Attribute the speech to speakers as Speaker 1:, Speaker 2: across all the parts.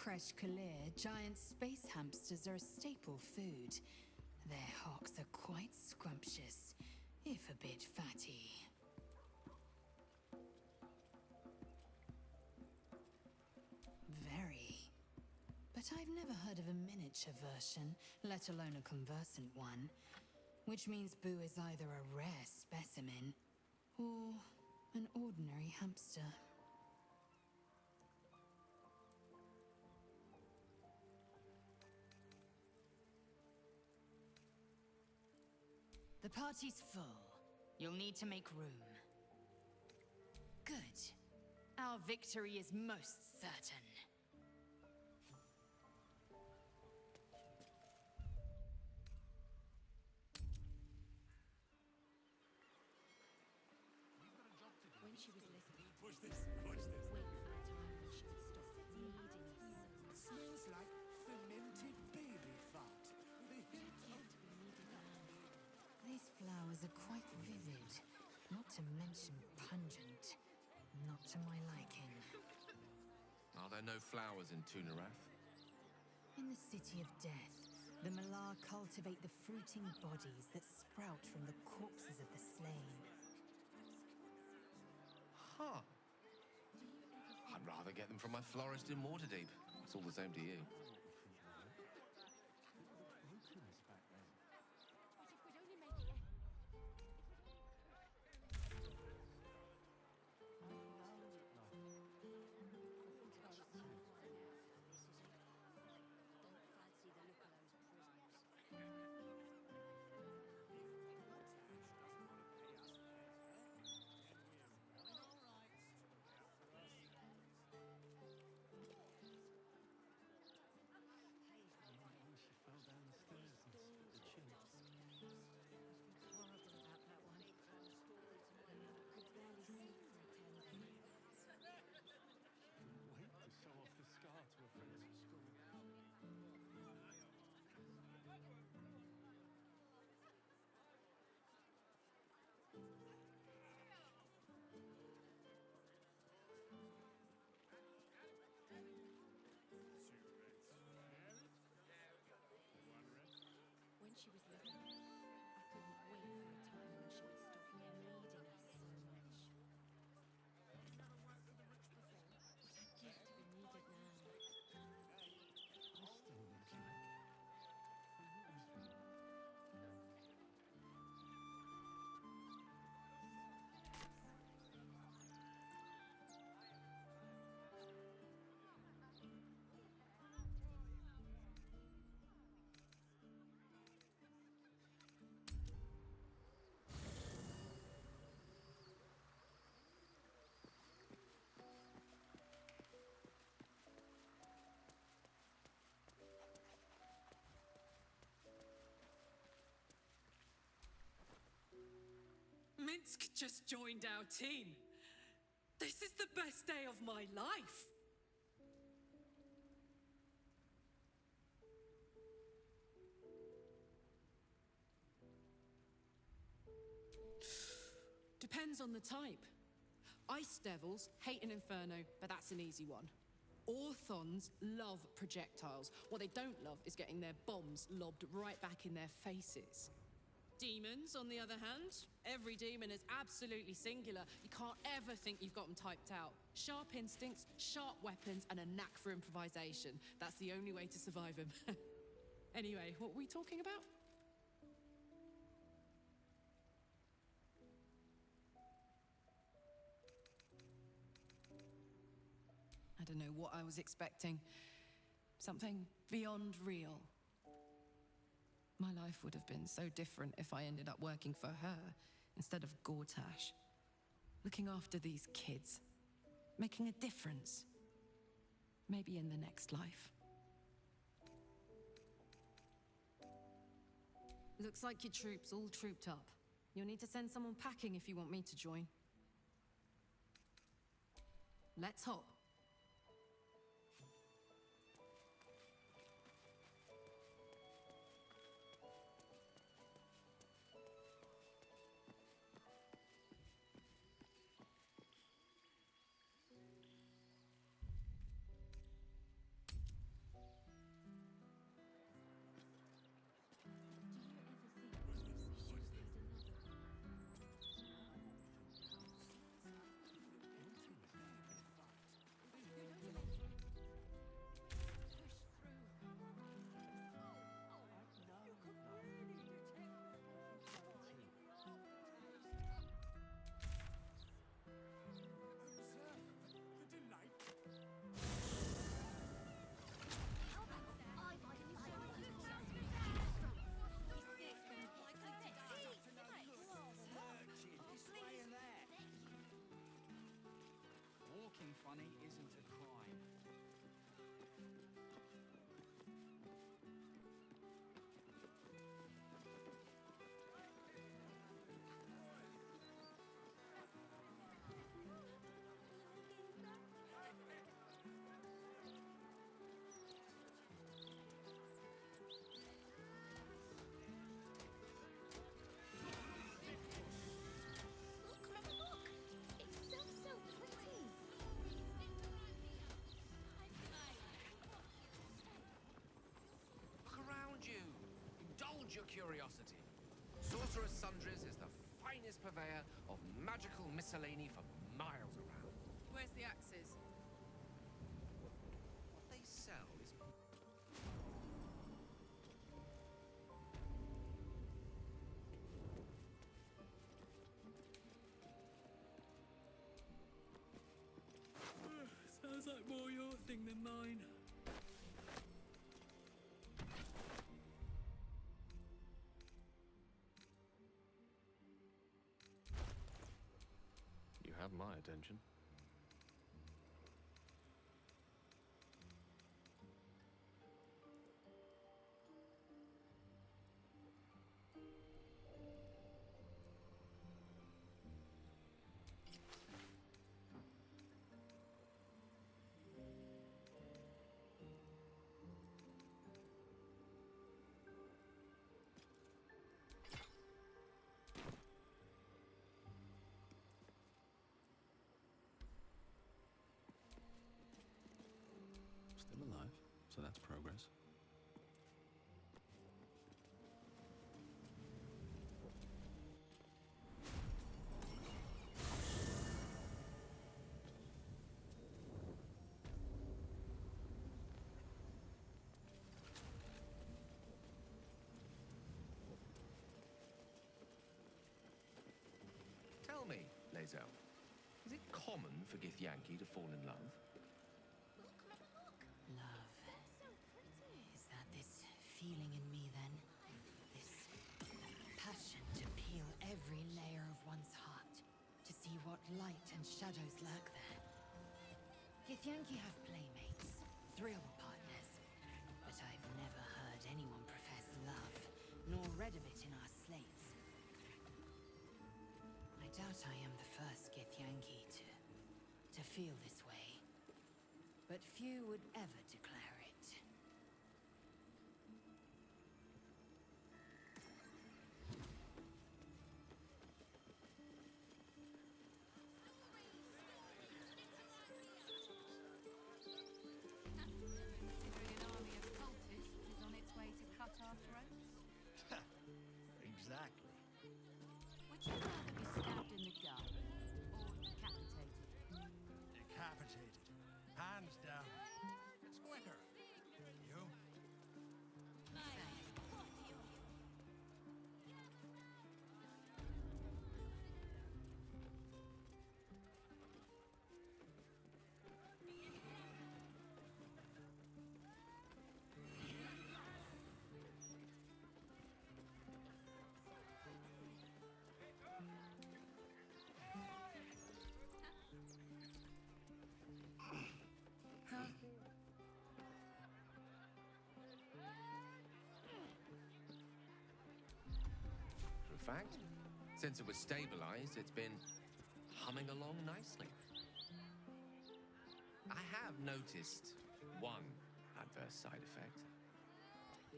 Speaker 1: Kresh Kalir, giant space hamsters are a staple food. Their hocks are quite scrumptious, if a bit fatty. Very. But I've never heard of a miniature version, let alone a conversant one. Which means Boo is either a rare specimen, or an ordinary hamster. The party's full. You'll need to make room. Good. Our victory is most certain.
Speaker 2: When she was little,
Speaker 3: Push this, push this.
Speaker 2: wait for a time when she would stop needing us.
Speaker 3: It smells like fermented baby fat with a hint of...
Speaker 1: These flowers are quite vivid, not to mention pungent. Not to my liking.
Speaker 4: Are there no flowers in Tunarath?
Speaker 1: In the City of Death, the Malar cultivate the fruiting bodies that sprout from the corpses of the slain.
Speaker 4: Huh. I'd rather get them from my florist in Waterdeep. It's all the same to you.
Speaker 2: What if we'd only make it? Don't fancy the look of those prisoners.
Speaker 3: She fell down the stairs and split the chin.
Speaker 2: Horrible about that one. Could barely sleep for a 10-day.
Speaker 3: Wait to show off the scar to her friends from school.
Speaker 2: When she was little, I couldn't wait for a time when she would stop needing us so much. What I'd give to be needed now.
Speaker 3: Still looks like...
Speaker 5: Minsk just joined our team. This is the best day of my life. Depends on the type. Ice devils hate an inferno, but that's an easy one. Orthons love projectiles. What they don't love is getting their bombs lobbed right back in their faces. Demons, on the other hand, every demon is absolutely singular. You can't ever think you've got them typed out. Sharp instincts, sharp weapons, and a knack for improvisation. That's the only way to survive them. Anyway, what were we talking about? I don't know what I was expecting. Something beyond real. My life would have been so different if I ended up working for her instead of Gortash. Looking after these kids. Making a difference. Maybe in the next life. Looks like your troops all trooped up. You'll need to send someone packing if you want me to join. Let's hop.
Speaker 4: curiosity. Sorcerer's Sundries is the finest purveyor of magical miscellany for miles around.
Speaker 5: Where's the axes?
Speaker 4: What they sell is...
Speaker 5: Sounds like more your thing than mine.
Speaker 4: You have my attention.
Speaker 6: Still alive, so that's progress.
Speaker 4: Tell me, Lae'zel, is it common for Githyanki to fall in love?
Speaker 1: Love. Is that this feeling in me then? This passion to peel every layer of one's heart, to see what light and shadows lurk there. Githyanki have playmates, thrill partners, but I've never heard anyone profess love, nor read of it in our slates. I doubt I am the first Githyanki to feel this way, but few would ever declare it.
Speaker 2: Considering an army of cultists is on its way to cut our throats?
Speaker 3: Exactly.
Speaker 2: Would you rather be stabbed in the gut or decapitated?
Speaker 3: Decapitated. Hands down. It's quicker. You?
Speaker 4: In fact, since it was stabilized, it's been humming along nicely. I have noticed one adverse side effect.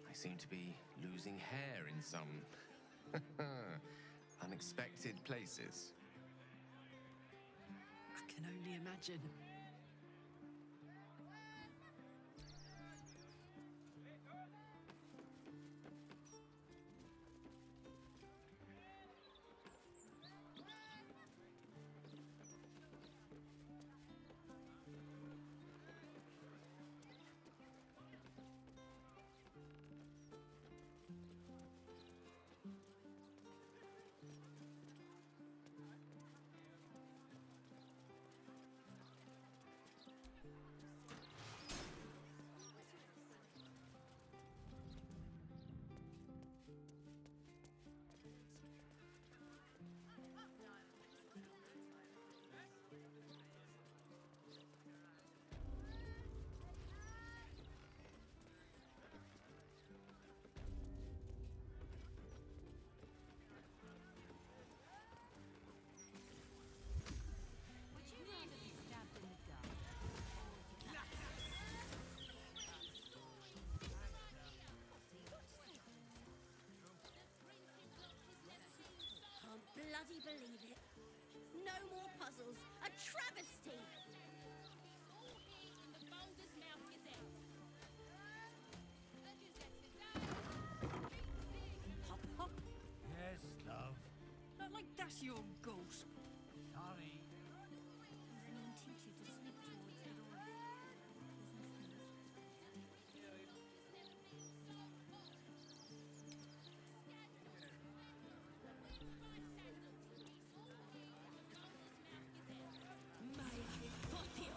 Speaker 4: I seem to be losing hair in some unexpected places.
Speaker 5: I can only imagine.
Speaker 2: Would you rather be stabbed in the gut or decapitated?
Speaker 7: Can't bloody believe it. No more puzzles. A travesty.
Speaker 2: Baldur's mouth Gazette.
Speaker 7: That's your ghost.
Speaker 3: Sorry.
Speaker 7: And then teach you to slip towards the door. May I pop you?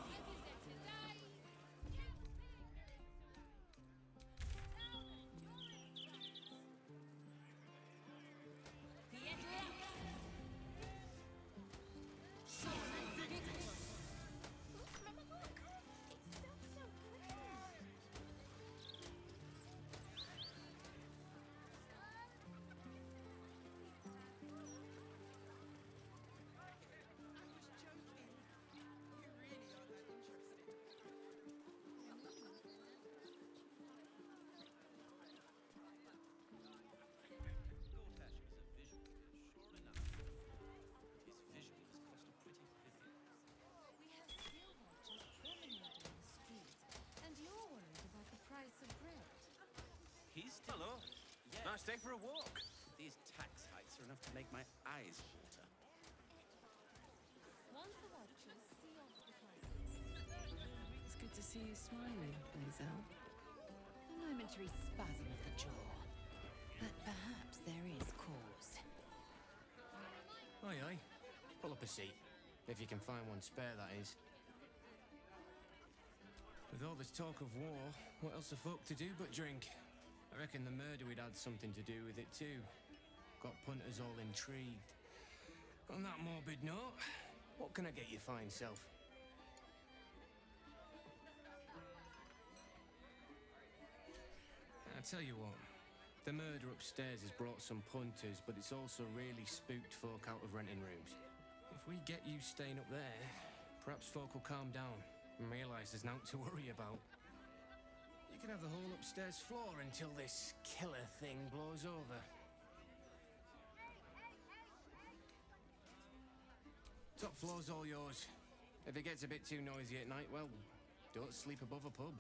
Speaker 2: We have steel watchers promenading the streets, and you're worried about the price of bread.
Speaker 8: He's still up. Yes. Nice day for a walk. These tax hikes are enough to make my eyes water.
Speaker 2: Once the watchers see off the prices.
Speaker 5: It's good to see you smiling, Blazel.
Speaker 1: A momentary spasm of the jaw. But perhaps there is cause.
Speaker 9: Aye, aye. Pull up a seat. If you can find one spare, that is. With all this talk of war, what else are folk to do but drink? I reckon the murder we'd had something to do with it too. Got punters all intrigued. On that morbid note, what can I get you fine self? I tell you what, the murder upstairs has brought some punters, but it's also really spooked folk out of renting rooms. If we get you staying up there, perhaps folk will calm down and realise there's naught to worry about. You can have the whole upstairs floor until this killer thing blows over. Top floor's all yours. If it gets a bit too noisy at night, well, don't sleep above a pub.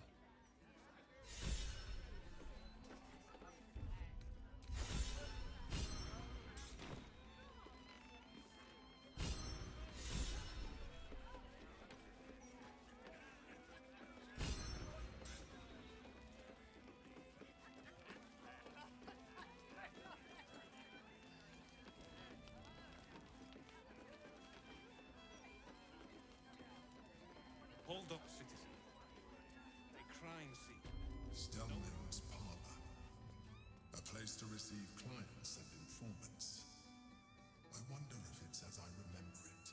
Speaker 8: Hold up, citizen. A crime scene.
Speaker 10: Stelmail's parlor. A place to receive clients and informants. I wonder if it's as I remember it.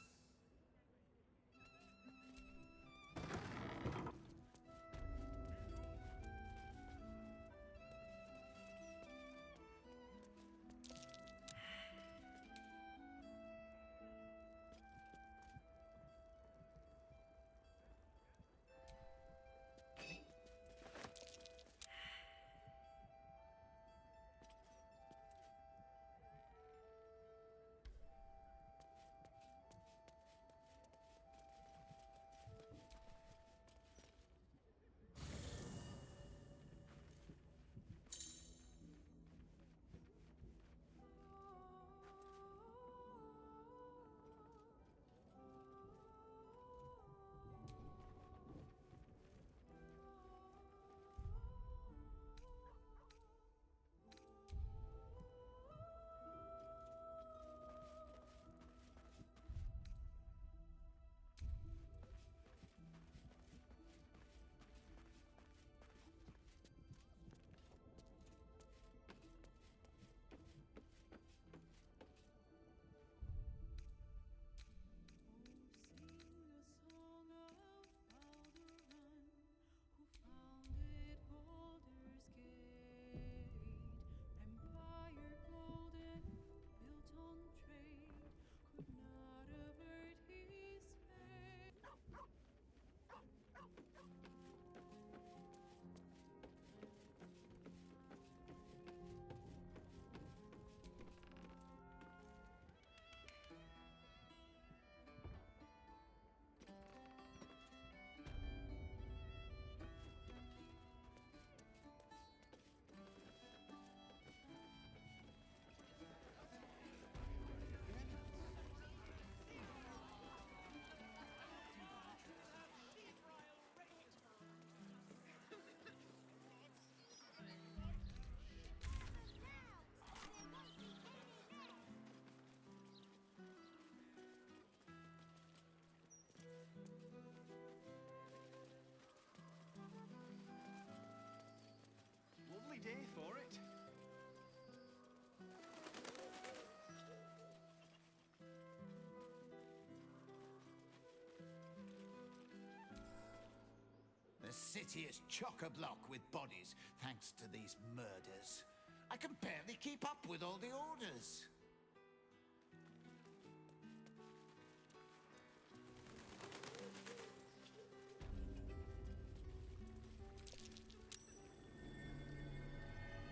Speaker 3: city is chock-a-block with bodies, thanks to these murders. I can barely keep up with all the orders.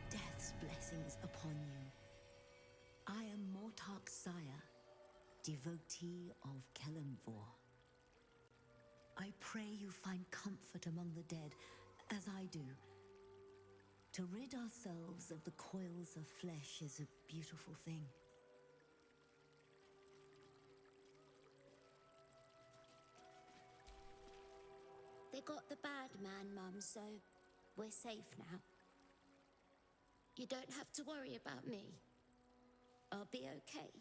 Speaker 7: Death's blessings upon you. I am Mortark's sire, devotee of Kelemvor. I pray you find comfort among the dead, as I do. To rid ourselves of the coils of flesh is a beautiful thing.
Speaker 2: They got the bad man, Mum, so we're safe now. You don't have to worry about me. I'll be okay.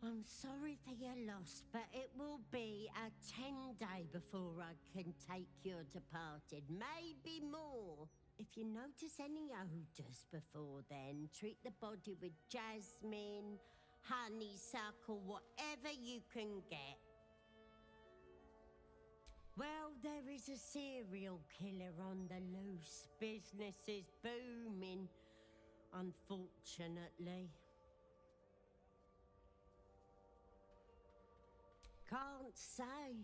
Speaker 11: I'm sorry for your loss, but it will be a 10-day before I can take your departed. Maybe more. If you notice any odours before then, treat the body with jasmine, honeysuckle, whatever you can get. Well, there is a serial killer on the loose. Business is booming, unfortunately. Can't say.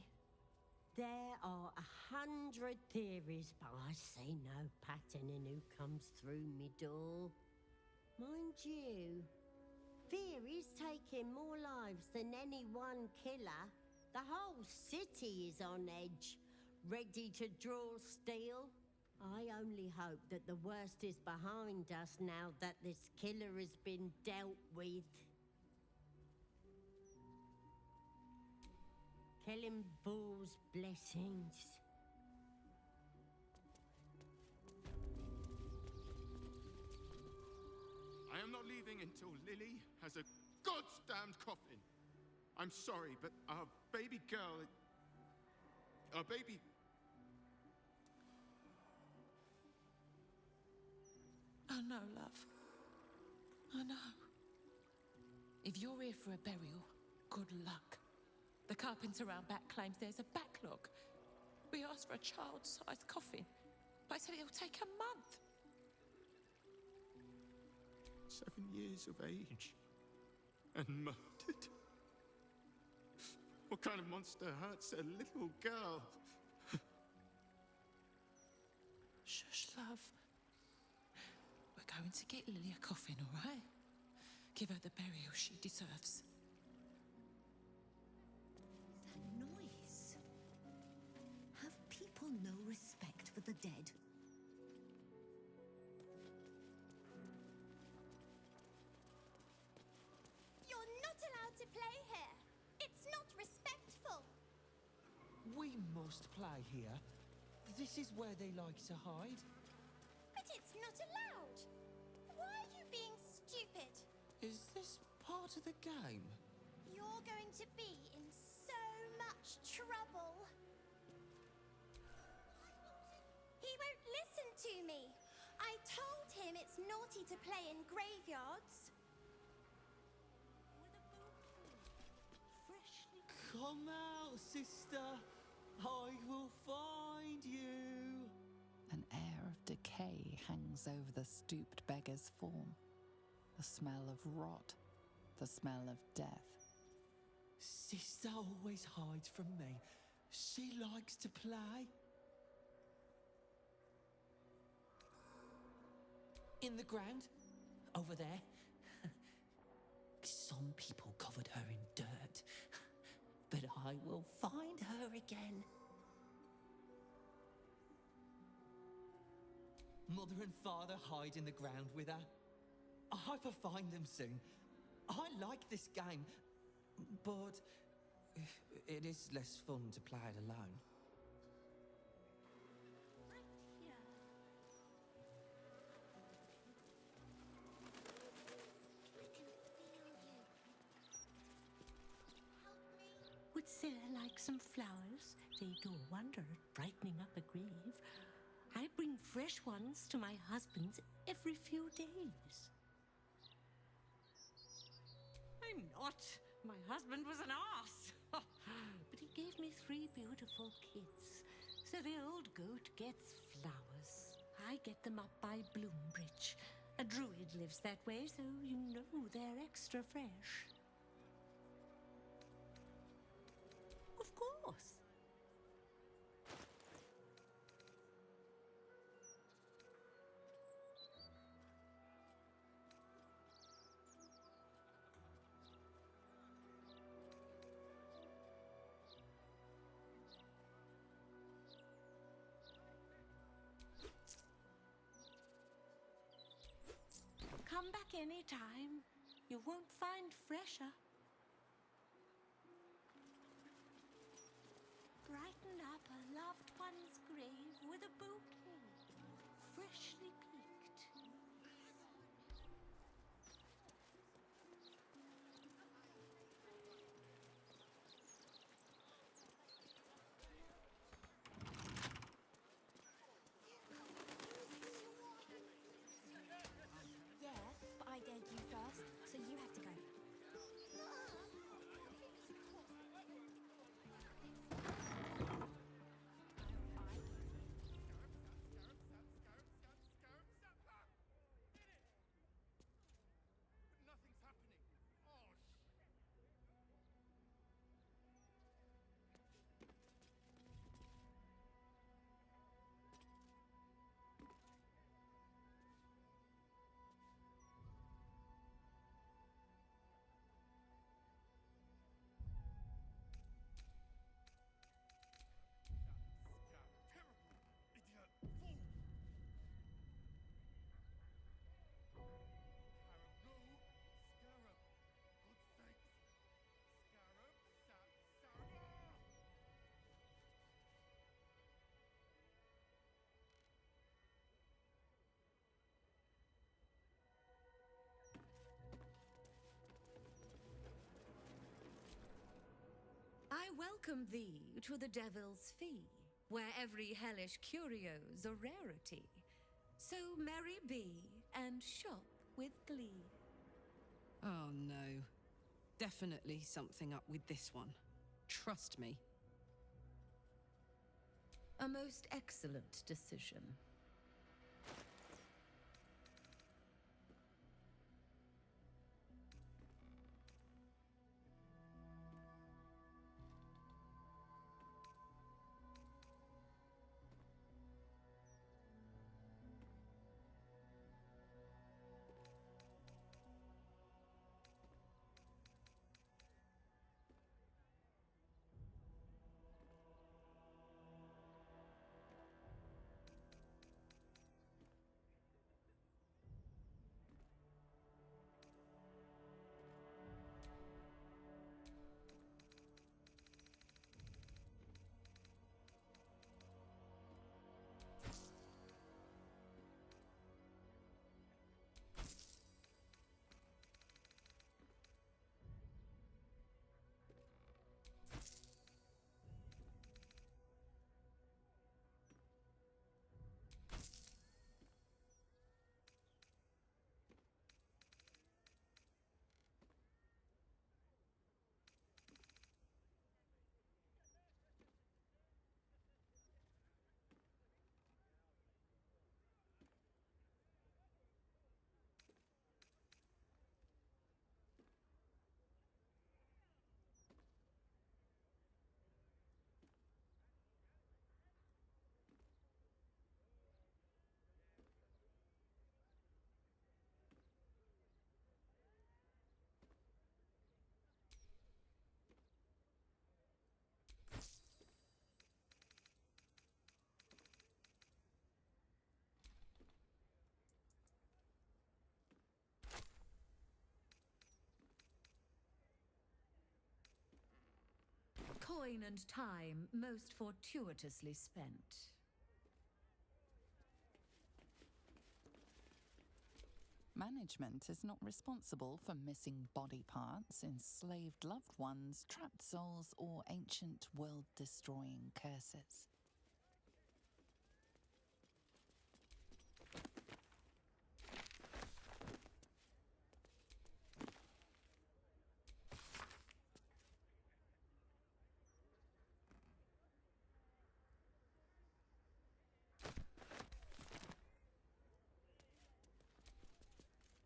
Speaker 11: There are 100 theories, but I see no pattern in who comes through me door. Mind you, theories taking more lives than any one killer. The whole city is on edge, ready to draw steel. I only hope that the worst is behind us now that this killer has been dealt with. Kelemvor's blessings.
Speaker 12: I am not leaving until Lily has a goddamned coffin. I'm sorry, but our baby girl... Our baby...
Speaker 13: I know, love. I know. If you're here for a burial, good luck. The carpenter around back claims there's a backlog. We asked for a child-sized coffin, but I said it'll take a month.
Speaker 12: 7 years of age. And murdered. What kind of monster hurts a little girl?
Speaker 13: Shush, love. We're going to get Lily a coffin, all right? Give her the burial she deserves.
Speaker 7: That noise. Have people no respect for the dead? You're not allowed to play here. It's not respectful.
Speaker 14: We must play here. This is where they like to hide.
Speaker 7: But it's not allowed. Why are you being stupid?
Speaker 14: Is this part of the game?
Speaker 7: You're going to be in so much trouble. He won't listen to me. I told him it's naughty to play in graveyards.
Speaker 14: Come out, sister. I will find you.
Speaker 15: An air of decay hangs over the stooped beggar's form. The smell of rot, the smell of death.
Speaker 14: Sister always hides from me. She likes to play. In the ground, over there. Some people covered her in dirt, but I will find her again. Mother and father hide in the ground with her. I hope I find them soon. I like this game, but it is less fun to play it alone.
Speaker 11: would say I like some flowers. They do a wonder at brightening up a grave. I bring fresh ones to my husband's every few days. I'm not. My husband was an arse. But he gave me 3 beautiful kids. So the old goat gets flowers. I get them up by Bloombridge. A druid lives that way, so you know they're extra fresh. Of course. Come back any time. You won't find fresher. Brighten up a loved one's grave with a bouquet, freshly picked.
Speaker 2: Yeah, but I dared you first, so you have to go.
Speaker 7: I welcome thee to the Devil's Fee, where every hellish curio's a rarity. So merry be and shop with glee.
Speaker 5: Oh no. Definitely something up with this one. Trust me.
Speaker 7: A most excellent decision. Coin and time most fortuitously spent.
Speaker 15: Management is not responsible for missing body parts, enslaved loved ones, trapped souls, or ancient world-destroying curses.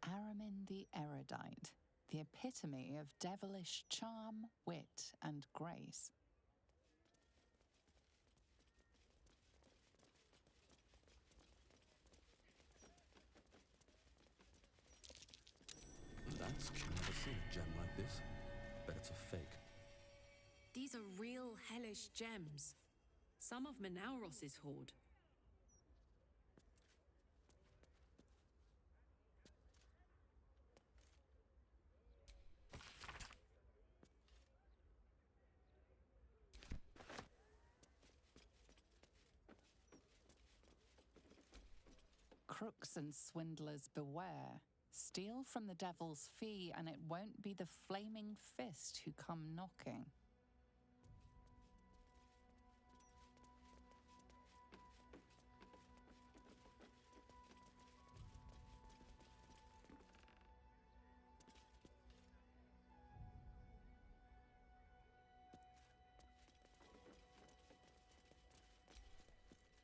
Speaker 15: Aramin the Erudite, the epitome of devilish charm, wit, and grace.
Speaker 6: That's true. I've never seen a gem like this. Bet it's a fake.
Speaker 5: These are real hellish gems. Some of Manauros's hoard.
Speaker 15: Crooks and swindlers beware. Steal from the devil's fee, and it won't be the flaming fist who come knocking.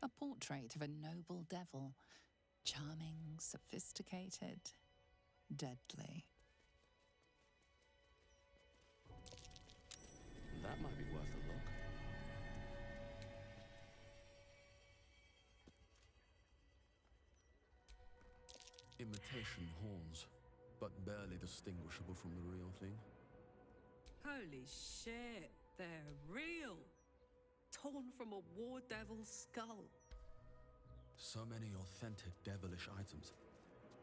Speaker 15: A portrait of a noble devil. Charming, sophisticated, deadly.
Speaker 6: That might be worth a look. Imitation horns, but barely distinguishable from the real thing.
Speaker 5: Holy shit, they're real. Torn from a war devil's skull.
Speaker 6: So many authentic devilish items.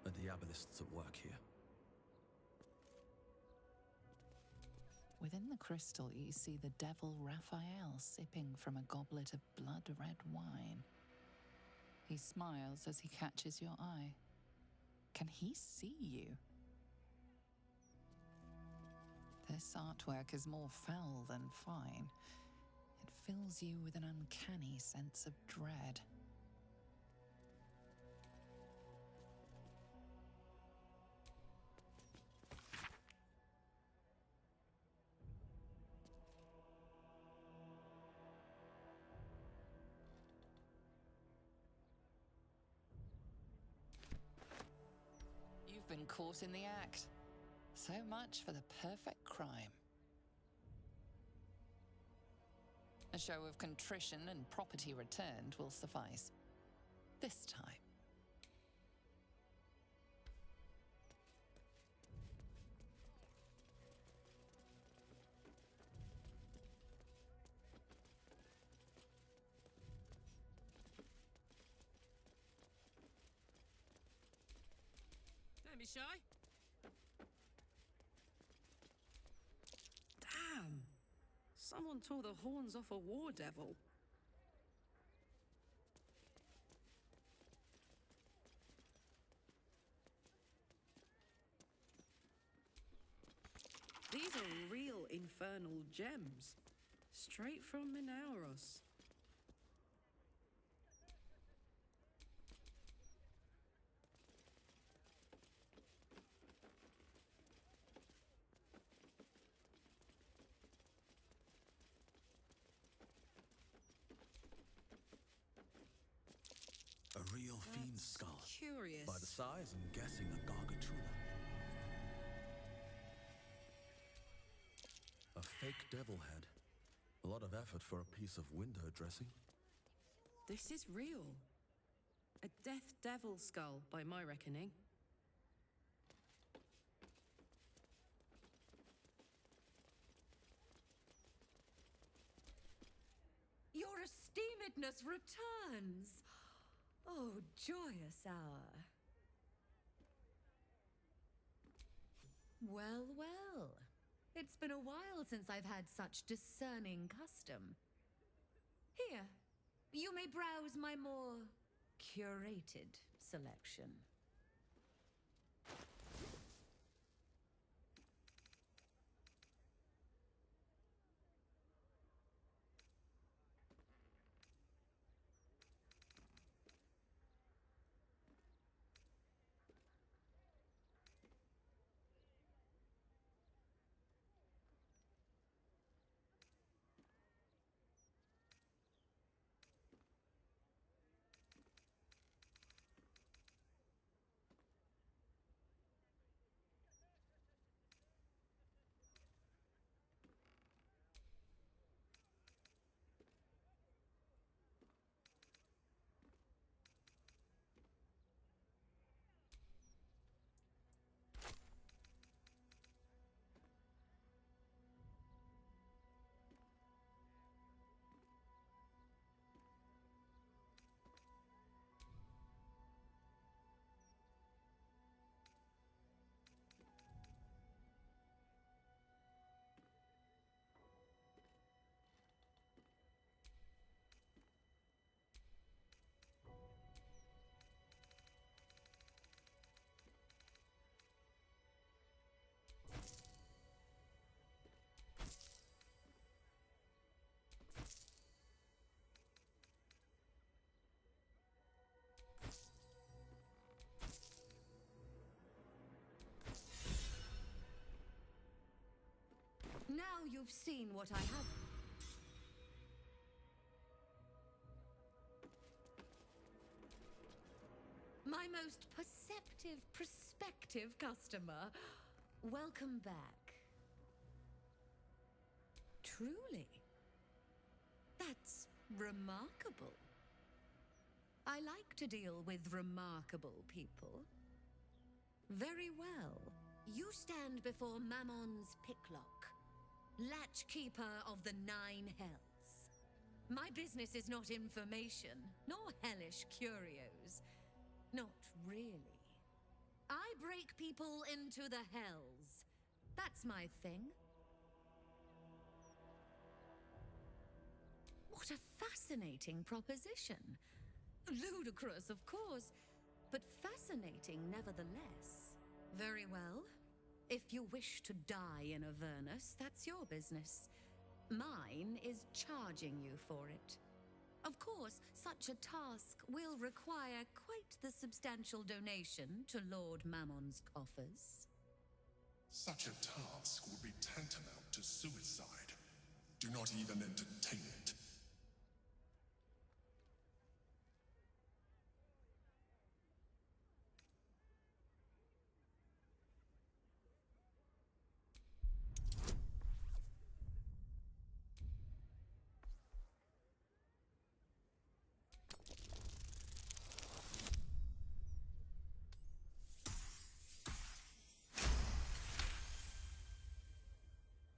Speaker 6: The diabolists at work here.
Speaker 15: Within the crystal, you see the devil Raphael sipping from a goblet of blood-red wine. He smiles as he catches your eye. Can he see you? This artwork is more foul than fine. It fills you with an uncanny sense of dread. You've been caught in the act. So much for the perfect crime. A show of contrition and property returned will suffice. This time.
Speaker 5: Don't be shy. Damn! Someone tore the horns off a war devil. These are real infernal gems. Straight from Manauros.
Speaker 6: A real fiend's skull.
Speaker 5: Curious.
Speaker 6: By the size, I'm guessing a gargatula. A fake devil head. A lot of effort for a piece of window dressing.
Speaker 5: This is real. A death devil skull, by my reckoning.
Speaker 16: Your esteemedness returns. Oh, joyous hour. Well, well. It's been a while since I've had such discerning custom. Here, you may browse my more curated selection. You've seen what I have. My most perceptive, prospective customer. Welcome back. Truly. That's remarkable. I like to deal with remarkable people. Very well. You stand before Mammon's picklock, latchkeeper of the 9 hells. My business is not information, nor hellish curios. Not really. I break people into the hells. That's my thing. What a fascinating proposition. Ludicrous, of course, but fascinating nevertheless. Very well. If you wish to die in Avernus, that's your business. Mine is charging you for it. Of course, such a task will require quite the substantial donation to Lord Mammon's coffers.
Speaker 10: Such a task would be tantamount to suicide. Do not even entertain it.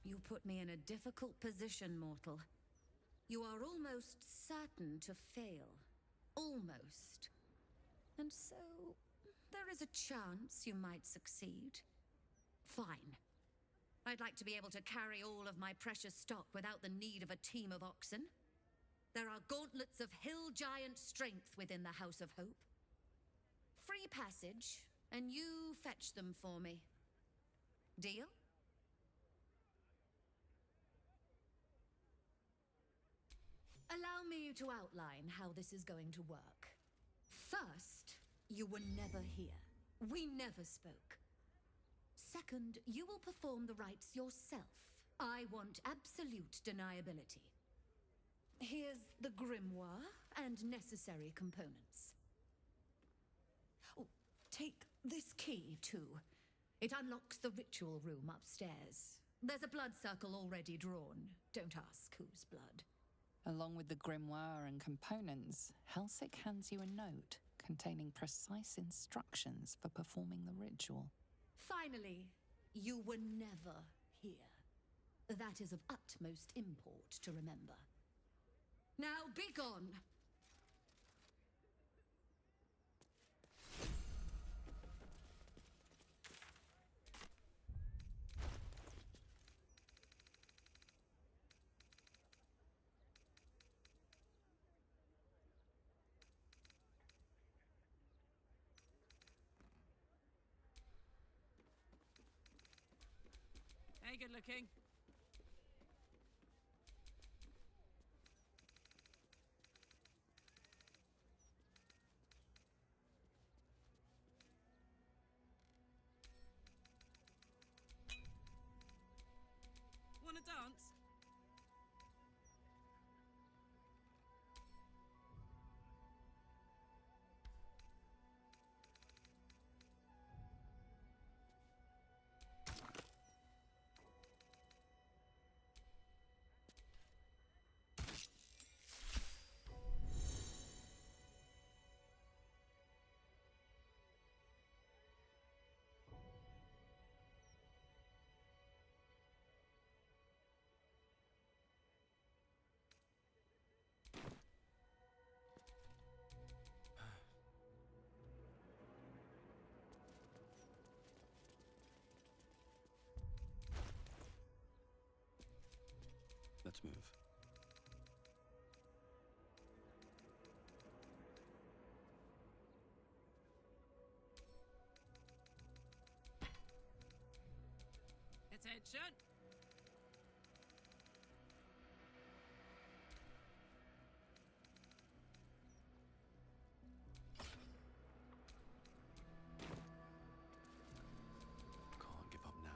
Speaker 16: You put me in a difficult position, mortal. You are almost certain to fail. Almost. And so, there is a chance you might succeed. Fine. I'd like to be able to carry all of my precious stock without the need of a team of oxen. There are gauntlets of hill giant strength within the House of Hope. Free passage, and you fetch them for me. Deal? Allow me to outline how this is going to work. First, you were never here. We never spoke. Second, you will perform the rites yourself. I want absolute deniability. Here's the grimoire and necessary components. Oh, take this key, too. It unlocks the ritual room upstairs. There's a blood circle already drawn. Don't ask whose blood.
Speaker 15: Along with the grimoire and components, Helsik hands you a note containing precise instructions for performing the ritual.
Speaker 16: Finally, you were never here. That is of utmost import to remember. Now be gone!
Speaker 8: Hey, good looking. Wanna dance?
Speaker 6: Let's move.
Speaker 8: Attention!
Speaker 6: Can't give up now.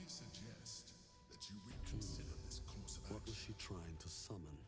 Speaker 10: I suggest that you reconsider this course of
Speaker 6: What was
Speaker 10: action.
Speaker 6: she trying to summon?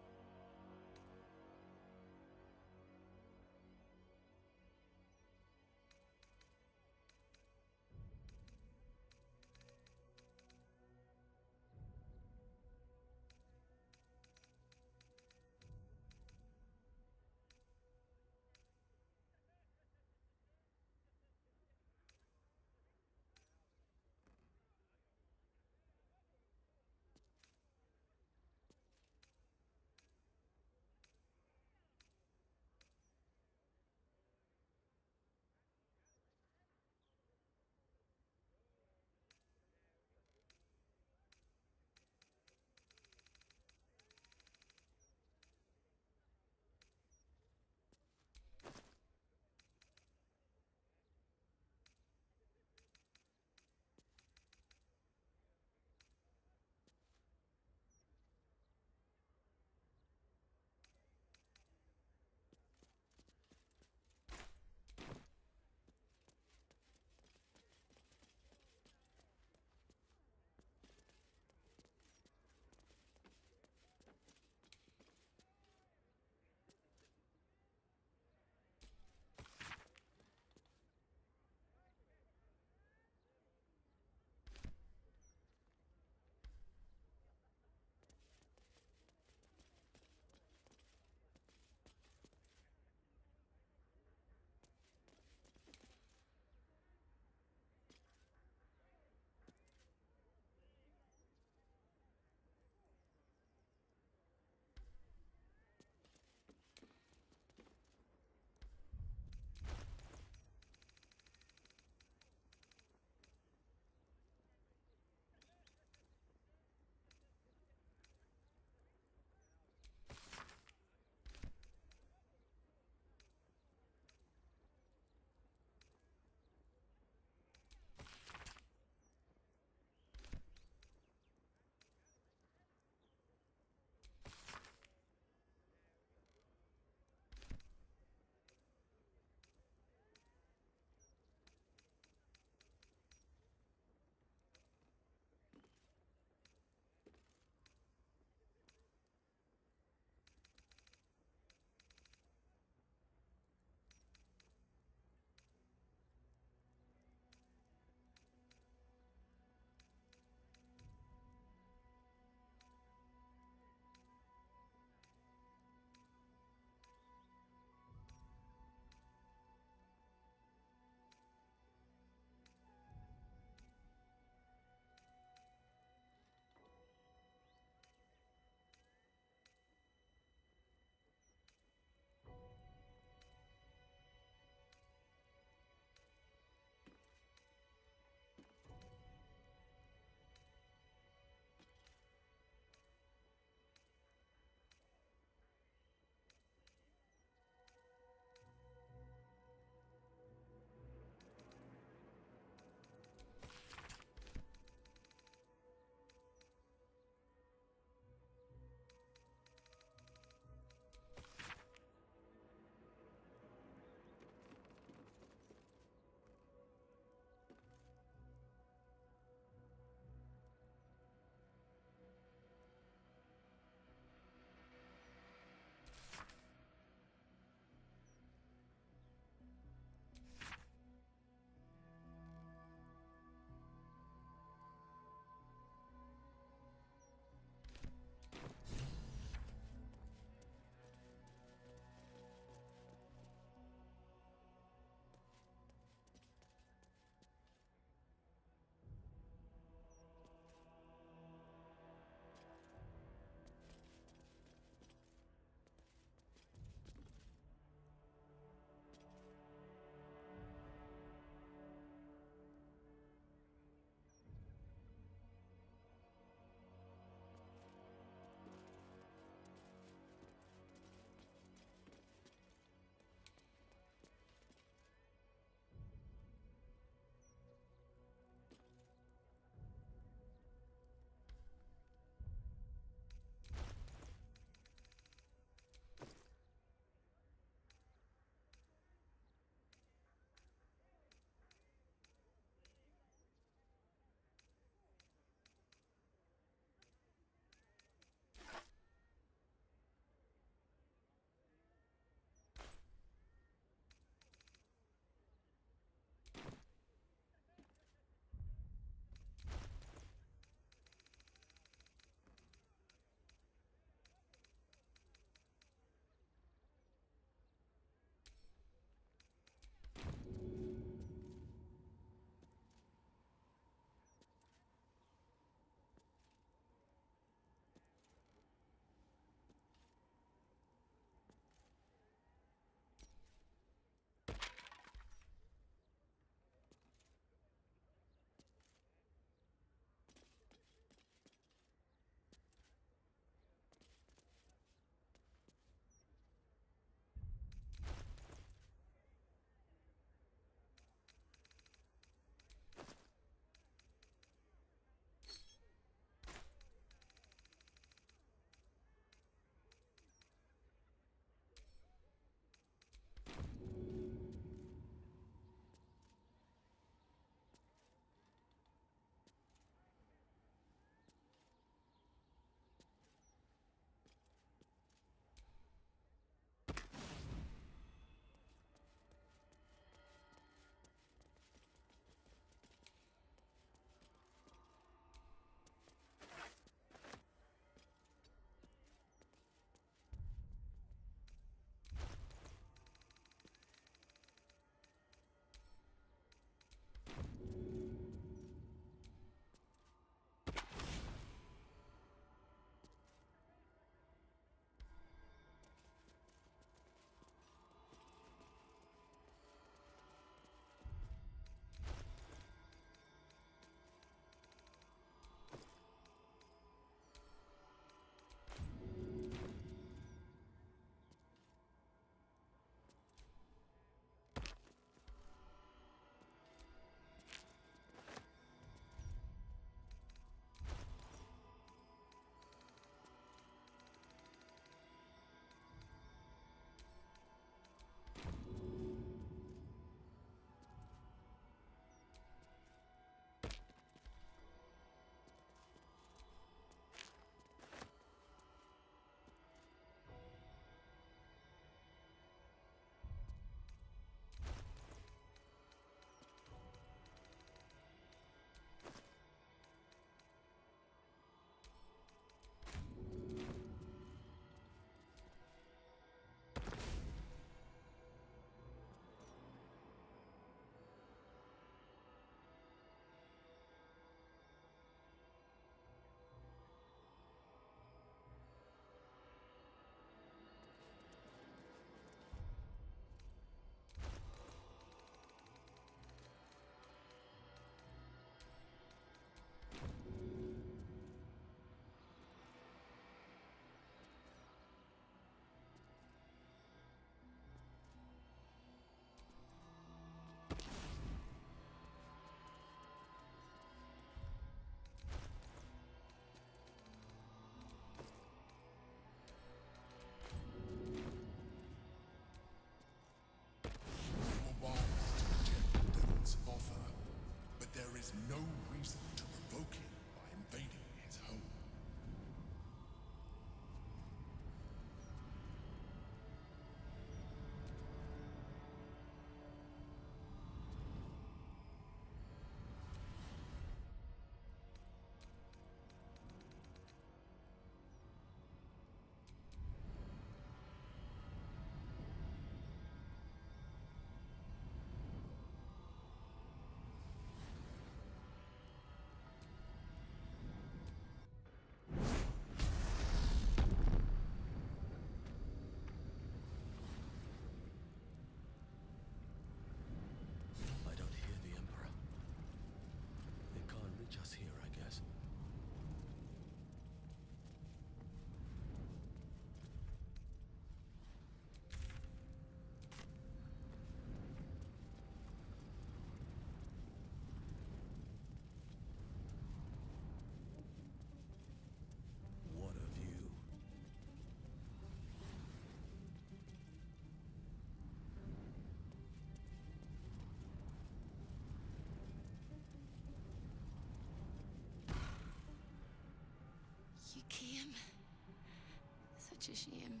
Speaker 13: such a shame.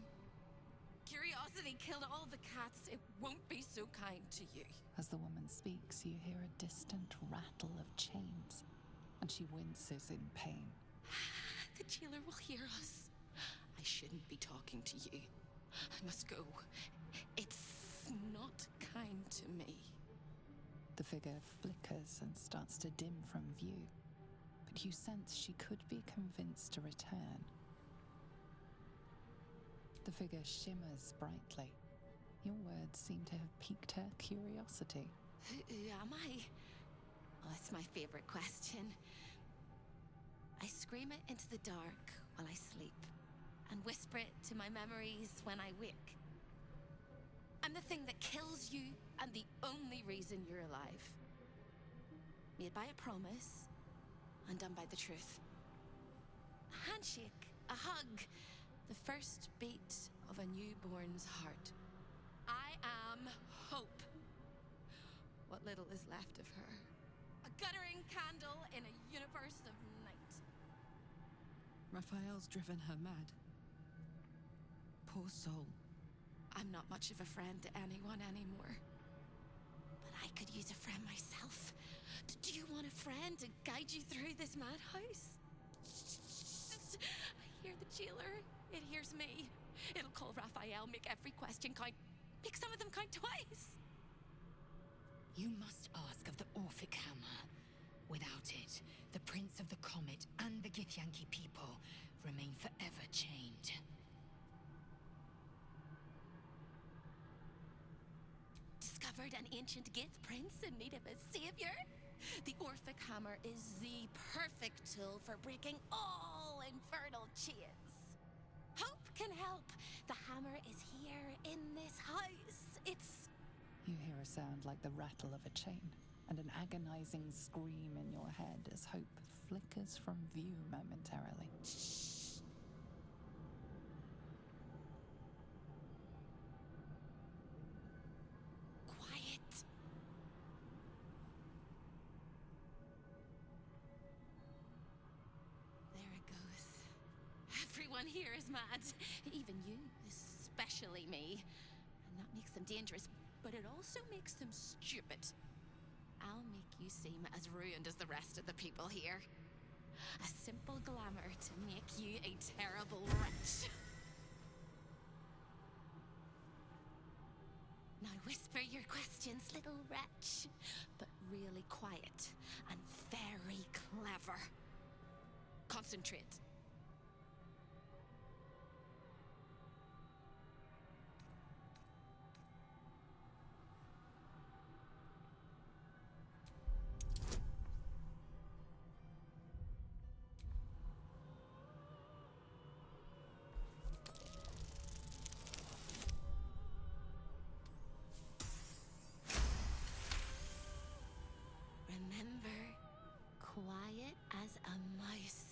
Speaker 13: Curiosity killed all the cats. It won't be so kind to you.
Speaker 15: As the woman speaks, you hear a distant rattle of chains, and she winces in pain.
Speaker 13: The jailer will hear us. I shouldn't be talking to you. I must go. It's not kind to me.
Speaker 15: The figure flickers and starts to dim from view, but you sense she could be convinced to return. The figure shimmers brightly. Your words seem to have piqued her curiosity.
Speaker 13: Who am I? Oh, it's my favorite question. I scream it into the dark while I sleep, and whisper it to my memories when I wake. I'm the thing that kills you, and the only reason you're alive. Made by a promise, undone by the truth. A handshake, a hug, the first beat of a newborn's heart. I am hope. What little is left of her. A guttering candle in a universe of night.
Speaker 5: Raphael's driven her mad. Poor soul.
Speaker 13: I'm not much of a friend to anyone anymore. But I could use a friend myself. Do you want a friend to guide you through this madhouse? I hear the jailer. It hears me. It'll call Raphael, make every question count. Make some of them count twice.
Speaker 1: You must ask of the Orphic Hammer. Without it, the Prince of the Comet and the Githyanki people remain forever chained.
Speaker 13: Discovered an ancient Gith prince in need of a savior? The Orphic Hammer is the perfect tool for breaking all infernal chains. Hope can help. The hammer is here in this house. It's...
Speaker 15: You hear a sound like the rattle of a chain, and an agonizing scream in your head as hope flickers from view momentarily.
Speaker 13: Shh. Quiet. There it goes. Everyone here is mad. Even you, especially me. And that makes them dangerous, but it also makes them stupid. I'll make you seem as ruined as the rest of the people here. A simple glamour to make you a terrible wretch. Now whisper your questions, little wretch, but really quiet and very clever. Concentrate. Remember, quiet as a mouse.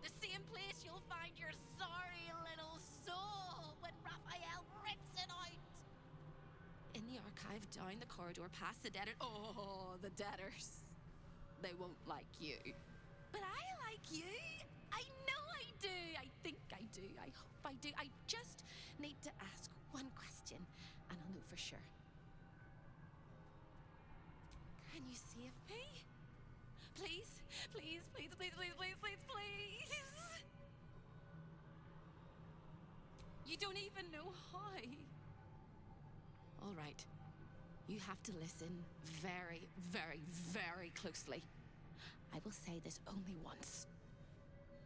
Speaker 13: The same place you'll find your sorry little soul when Raphael rips it out. In the archive, down the corridor, past the debtor. Oh, the debtors. They won't like you. But I like you. I know I do. I think I do. I hope I do. I just need to ask one question, and I'll know for sure. Can you save me? Please, please, please, please, please, please, please, please. You don't even know how. All right. You have to listen very, very, very closely. I will say this only once.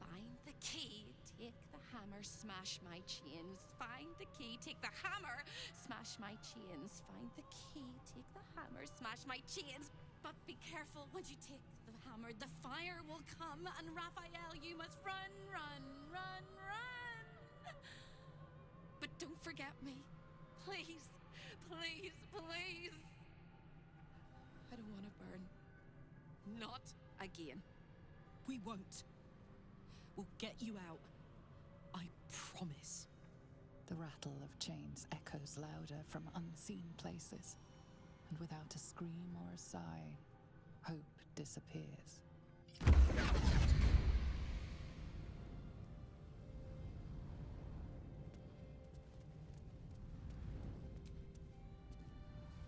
Speaker 13: Find the key, take the hammer, smash my chains. Find the key, take the hammer, smash my chains. Find the key, take the hammer, smash my chains. But be careful when you take the hammer. The fire will come, and Raphael, you must run, run, run, run. But don't forget me. Please, please, please. I don't want to burn. Not again.
Speaker 5: We won't. We'll get you out. I promise.
Speaker 15: The rattle of chains echoes louder from unseen places, and without a scream or a sigh, Hope disappears.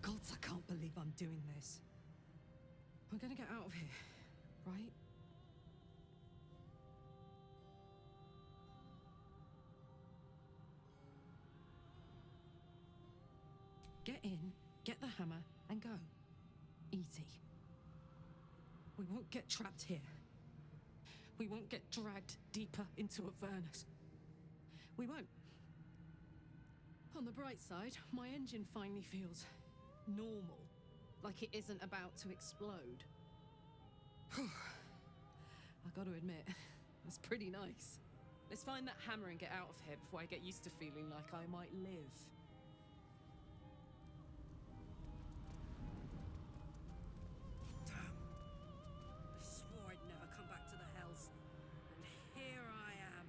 Speaker 5: Gods, I can't believe I'm doing this. We're gonna get out of here, right? Get in, get the hammer, and go. Easy. We won't get trapped here. We won't get dragged deeper into Avernus. We won't. On the bright side, my engine finally feels normal. Like it isn't about to explode. I gotta admit, that's pretty nice. Let's find that hammer and get out of here before I get used to feeling like I might live.
Speaker 17: I swore I'd never come back to the Hells. And here I am.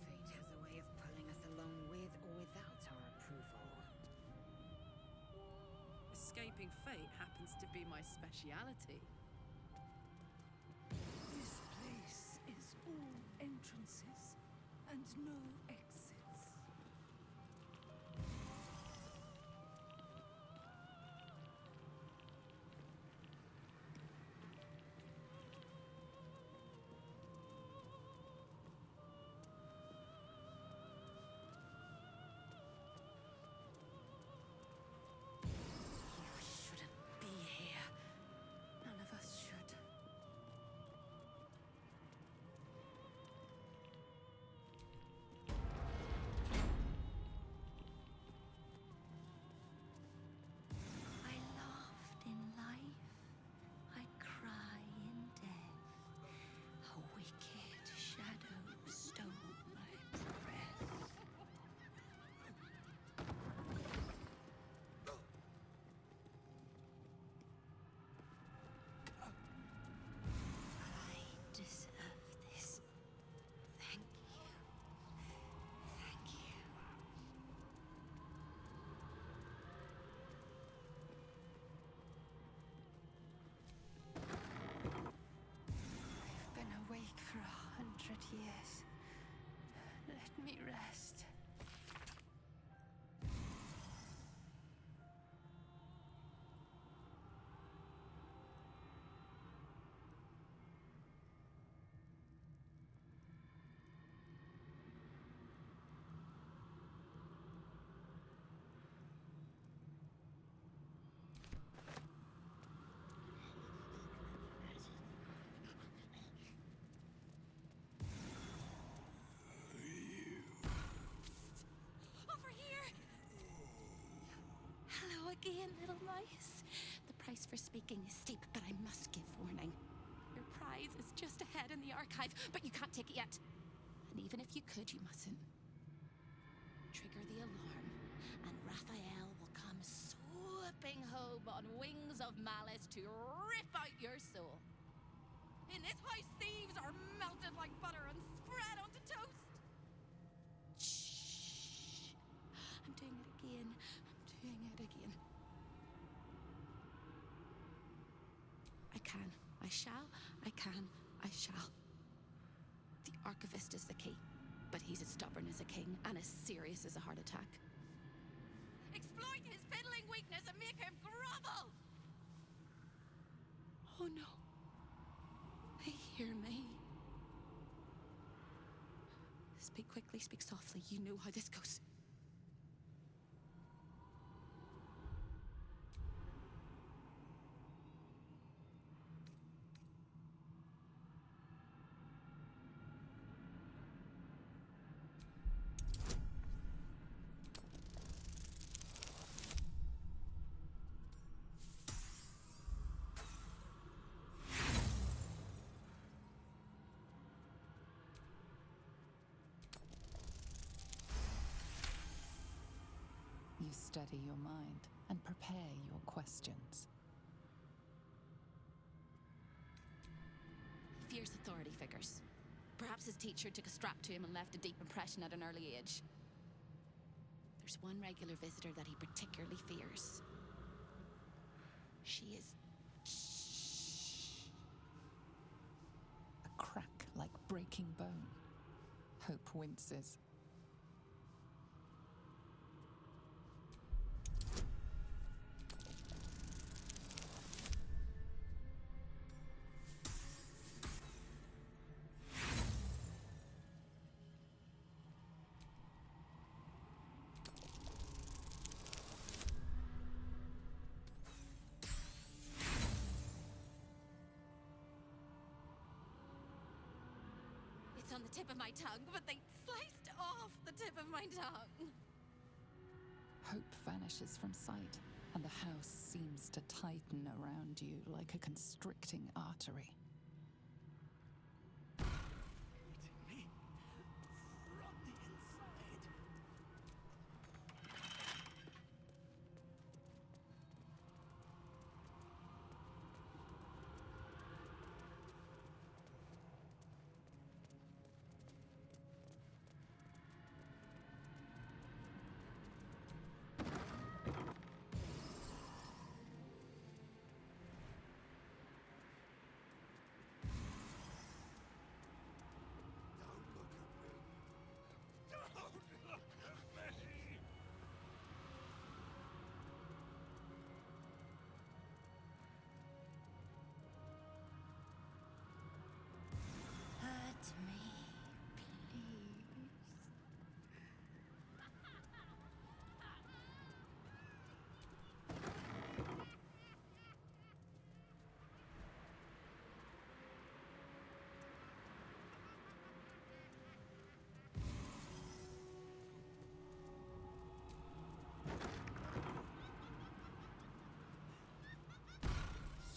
Speaker 1: Fate has a way of pulling us along with or without our approval.
Speaker 5: Escaping fate happens to be my speciality.
Speaker 17: This place is all entrances and no exits.
Speaker 1: You shouldn't be here. None of us should.
Speaker 7: I laughed in life, I cry in death. A wicked shadow stole my breath. I deserve this. Thank you. Thank you.
Speaker 1: I've been awake for 100 years. Let me rest.
Speaker 13: Over here! Hello again, little mice. The price for speaking is steep, but I must give warning. Your prize is just ahead in the archive, but you can't take it yet. And even if you could, you mustn't. Trigger the alarm, and Raphael will come swooping home on wings of malice to rip out your soul. In this house, thieves are melted like butter and spread onto toast. Shh. I'm doing it again. I'm doing it again. I can. I shall. I can. I shall. The Archivist is the key, but he's as stubborn as a king and as serious as a heart attack. Exploit his fiddling weakness and make him grovel! Oh no. They hear me. Speak quickly, speak softly. You know how this goes.
Speaker 15: You steady your mind and prepare your questions.
Speaker 13: He fears authority figures. Perhaps his teacher took a strap to him and left a deep impression at an early age. There's one regular visitor that he particularly fears.
Speaker 2: She is.
Speaker 15: A crack like breaking bone. Hope winces.
Speaker 2: It's on the tip of my tongue, but they sliced off the tip of my tongue.
Speaker 15: Hope vanishes from sight, and the house seems to tighten around you like a constricting artery.
Speaker 3: Me from the inside.
Speaker 7: Hurt me, please.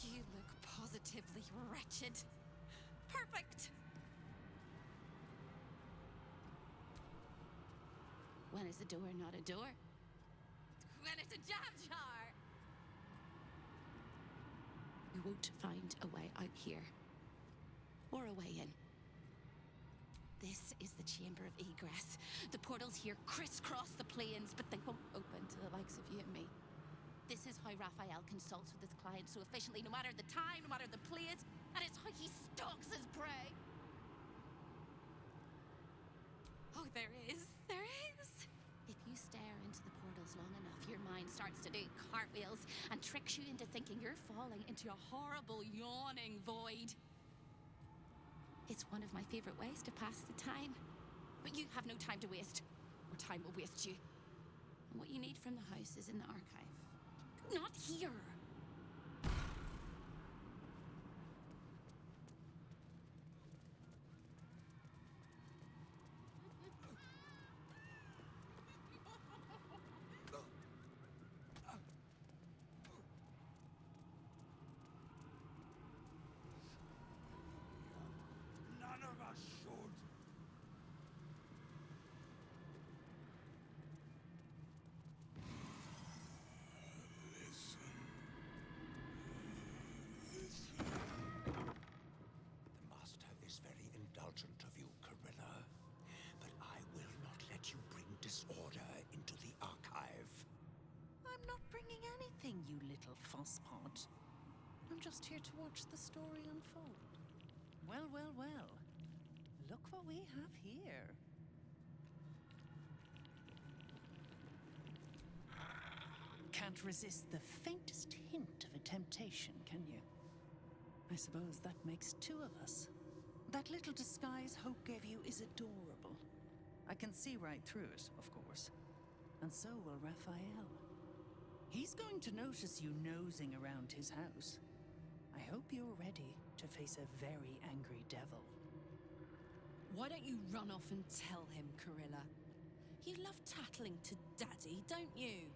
Speaker 2: You look positively wretched. Perfect! When is a door not a door? When it's a jam jar! You won't find a way out here. Or a way in. This is the chamber of egress. The portals here crisscross the plains, but they won't open to the likes of you and me. This is how Raphael consults with his clients so efficiently, no matter the time, no matter the place, and it's how he stalks his prey. Oh, there is. If you stare into the portals long enough, your mind starts to do cartwheels and tricks you into thinking you're falling into a horrible, yawning void. It's one of my favorite ways to pass the time. But you have no time to waste, or time will waste you. And what you need from the house is in the archive. Not here!
Speaker 3: None of us should.
Speaker 18: The Master is very indulgent of you, Carilla, but I will not let you bring disorder into the archive.
Speaker 19: I'm not bringing anything, you little fusspot. I'm just here to watch the story unfold. Well, well, well. Look what we have here. Can't resist the faintest hint of a temptation, can you? I suppose that makes two of us. That little disguise Hope gave you is adorable. I can see right through it, of course. And so will Raphael. He's going to notice you nosing around his house. I hope you're ready to face a very angry devil.
Speaker 5: Why don't you run off and tell him, Carilla? You love tattling to Daddy, don't you?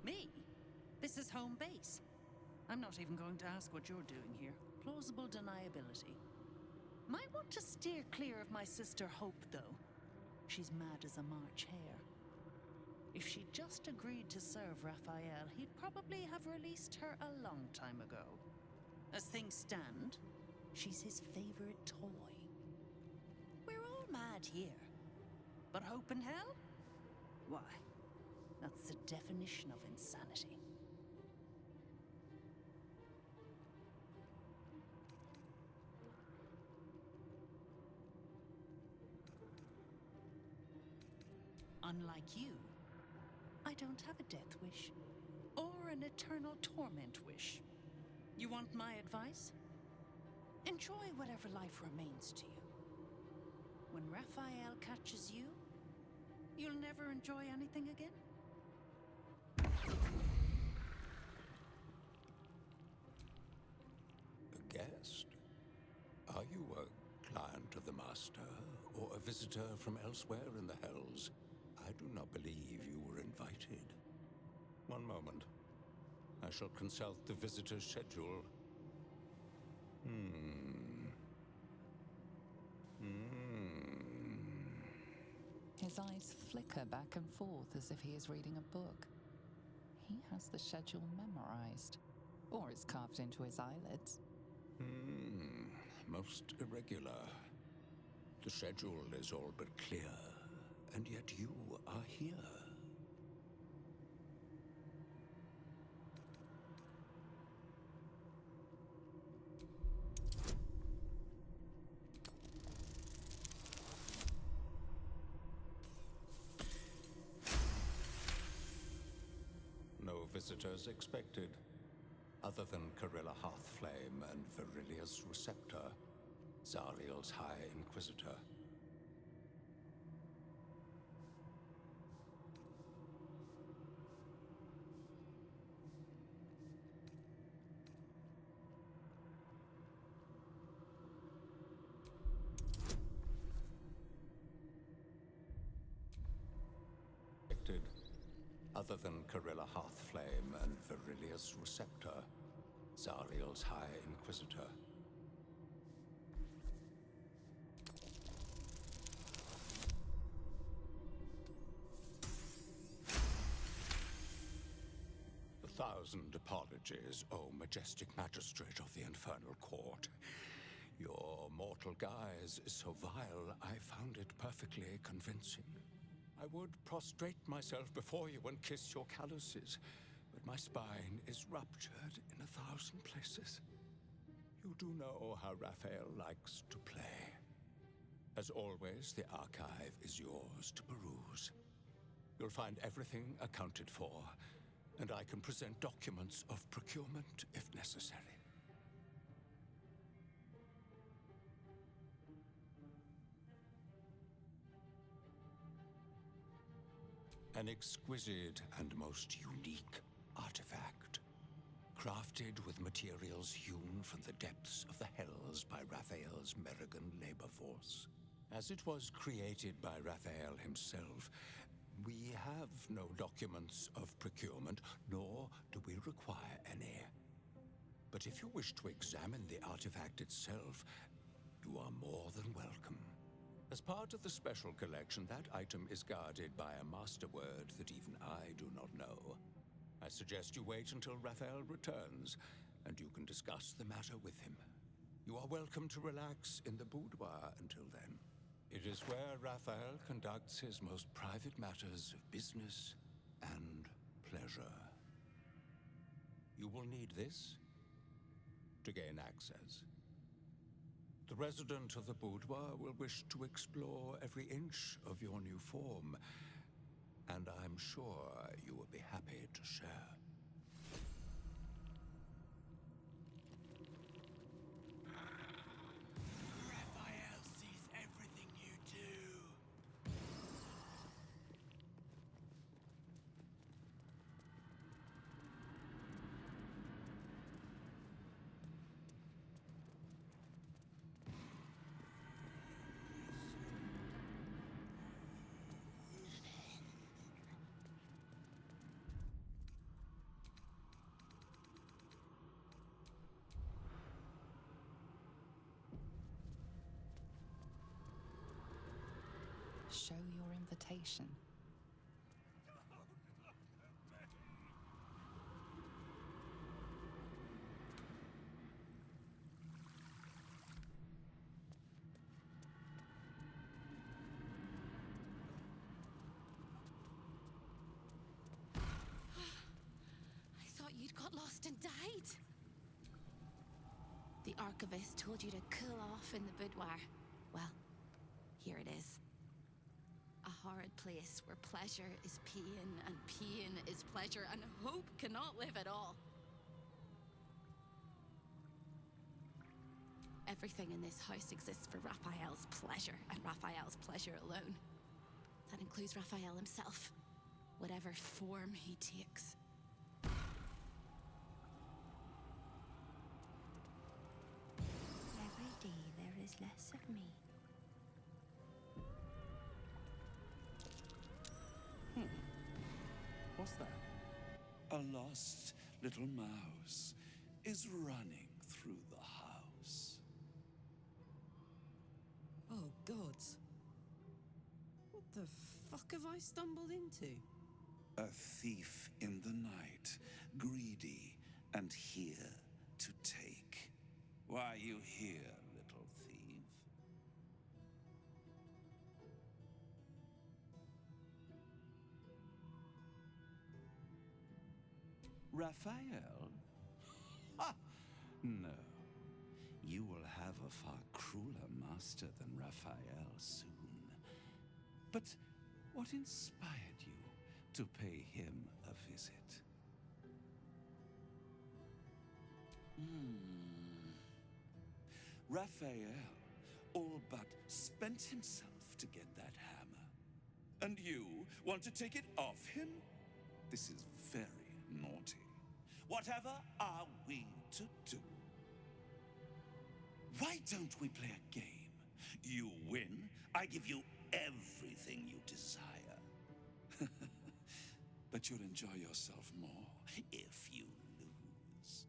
Speaker 19: Me? This is home base. I'm not even going to ask what you're doing here. Plausible deniability. Might want to steer clear of my sister Hope, though. She's mad as a March hare. If she'd just agreed to serve Raphael, he'd probably have released her a long time ago. As things stand, she's his favorite toy. We're all mad here. But Hope in hell? Why? That's the definition of insanity. Unlike you, I don't have a death wish or an eternal torment wish. You want my advice? Enjoy whatever life remains to you. When Raphael catches you, you'll never enjoy anything again?
Speaker 18: A guest? Are you a client of the Master, or a visitor from elsewhere in the Hells? I do not believe you were invited. One moment. I shall consult the visitor's schedule.
Speaker 15: His eyes flicker back and forth as if he is reading a book. He has the schedule memorized, or it's carved into his eyelids.
Speaker 18: Most irregular. The schedule is all but clear, and yet you are here. No visitors expected, other than Carilla Hearthflame and Verilius Receptor, Zariel's High Inquisitor. Other than Carilla Hearthflame and Verilius Receptor, Zariel's High Inquisitor. A thousand apologies, O majestic magistrate of the Infernal Court. Your mortal guise is so vile, I found it perfectly convincing. I would prostrate myself before you and kiss your calluses, but my spine is ruptured in 1,000 places. You do know how Raphael likes to play. As always, the archive is yours to peruse. You'll find everything accounted for, and I can present documents of procurement if necessary. An exquisite and most unique artifact, crafted with materials hewn from the depths of the Hells by Raphael's Merrigan labor force. As it was created by Raphael himself, we have no documents of procurement, nor do we require any. But if you wish to examine the artifact itself, you are more than welcome. As part of the special collection, that item is guarded by a master word that even I do not know. I suggest you wait until Raphael returns, and you can discuss the matter with him. You are welcome to relax in the boudoir until then. It is where Raphael conducts his most private matters of business and pleasure. You will need this to gain access. The resident of the boudoir will wish to explore every inch of your new form, and I'm sure you will be happy to share.
Speaker 8: Raphael sees everything you do.
Speaker 15: Show your invitation.
Speaker 2: you'd got lost and died. The archivist told you to cool off in the boudoir. Well, here it is. A horrid place where pleasure is pain, and pain is pleasure, and hope cannot live at all. Everything in this house exists for Raphael's pleasure, and Raphael's pleasure alone. That includes Raphael himself, whatever form he takes.
Speaker 7: Every day there is less of me.
Speaker 9: What's that?
Speaker 20: A lost little mouse is running through the house.
Speaker 5: Oh, gods. What the fuck have I stumbled into?
Speaker 20: A thief in the night, greedy and here to take. Why are you here, little thief? Raphael? Ha! No. You will have a far crueler master than Raphael soon. But what inspired you to pay him a visit? Raphael all but spent himself to get that hammer. And you want to take it off him? This is very naughty. Whatever are we to do? Why don't we play a game? You win, I give you everything you desire. But you'll enjoy yourself more if you lose.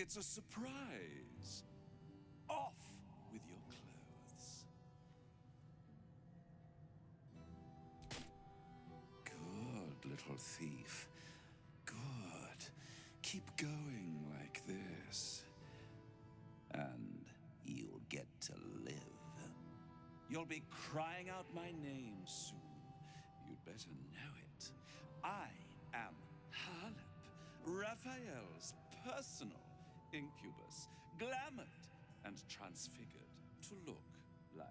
Speaker 20: It's a surprise. Off with your clothes. Good, little thief. Good. Keep going like this. And you'll get to live. You'll be crying out my name soon. You'd better know it. I am Halep, Raphael's personal incubus, glamored and transfigured to look like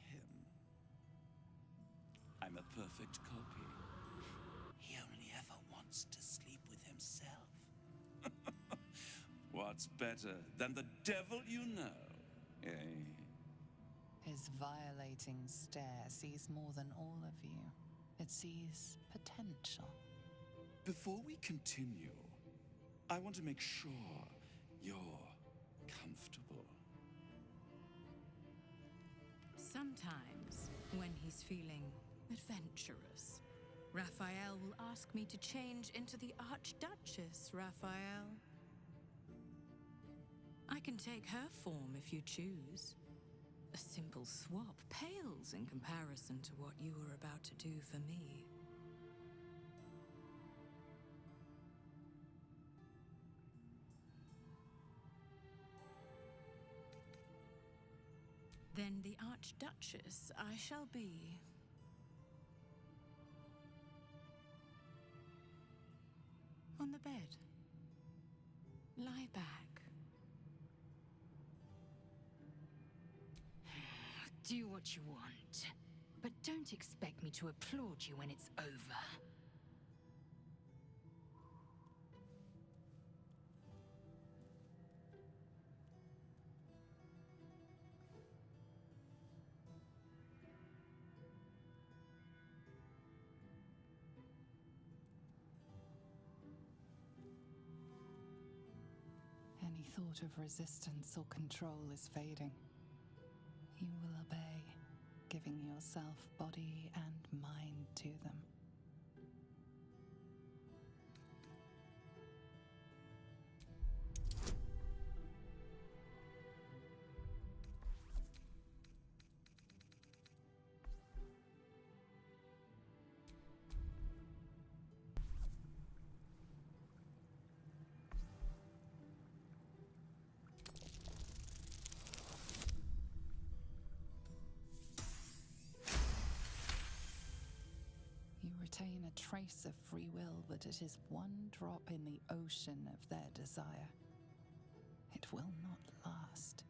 Speaker 20: him. I'm a perfect copy. He only ever wants to sleep with himself. What's better than the devil you know, eh?
Speaker 15: His violating stare sees more than all of you. It sees potential.
Speaker 20: Before we continue, I want to make sure you're comfortable.
Speaker 21: Sometimes, when he's feeling adventurous, Raphael will ask me to change into the Archduchess, Raphael. I can take her form if you choose. A simple swap pales in comparison to what you were about to do for me. Then the Archduchess I shall be. On the bed. Lie back.
Speaker 1: Do what you want, but don't expect me to applaud you when it's over.
Speaker 15: Any thought of resistance or control is fading. You will obey, giving yourself body and mind to them. retain a trace of free will, but it is one drop in the ocean of their desire. It will not last.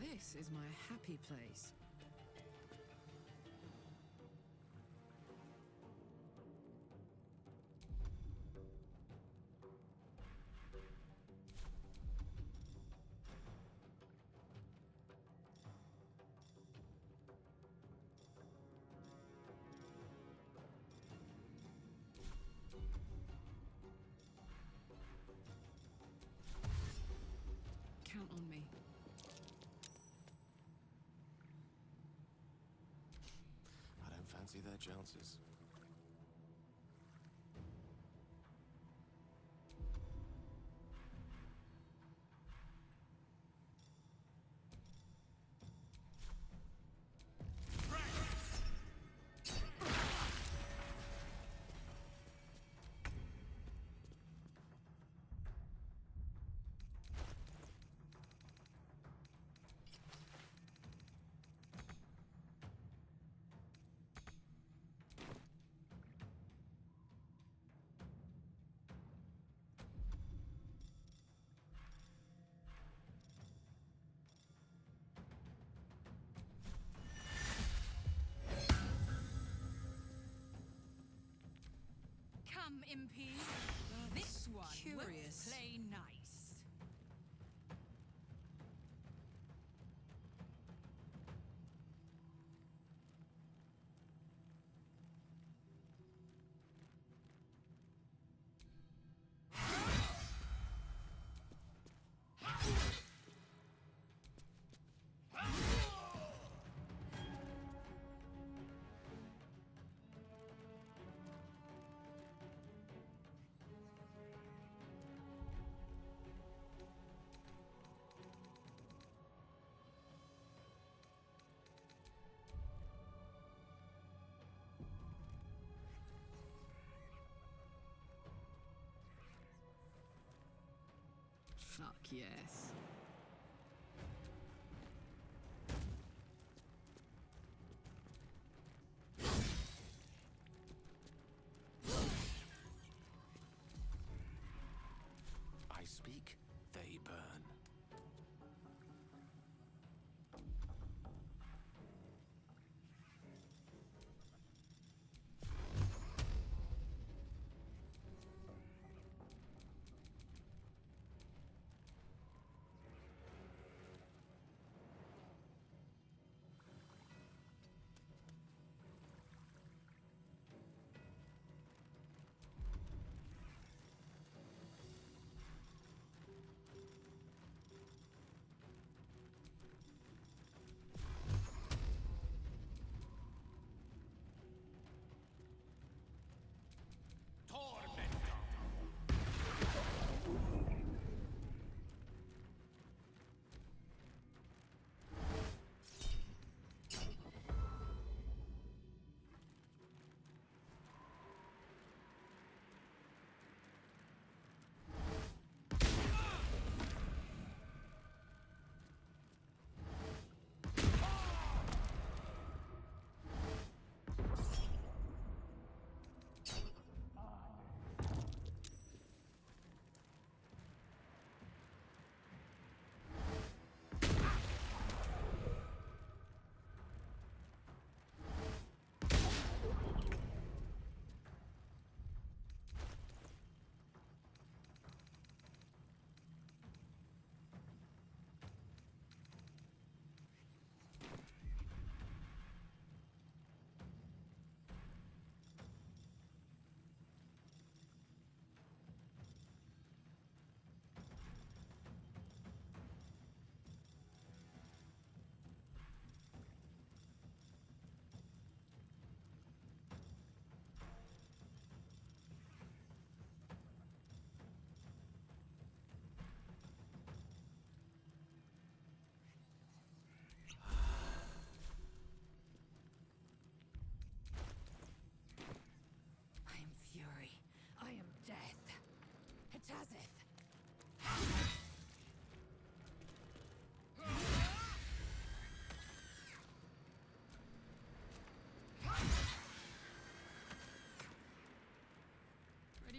Speaker 5: This is my happy place. Count on me.
Speaker 9: Fancy their chances.
Speaker 21: Come, MP. This one
Speaker 5: Curious.
Speaker 21: will play nice.
Speaker 5: Fuck yes.
Speaker 9: I speak, they burn.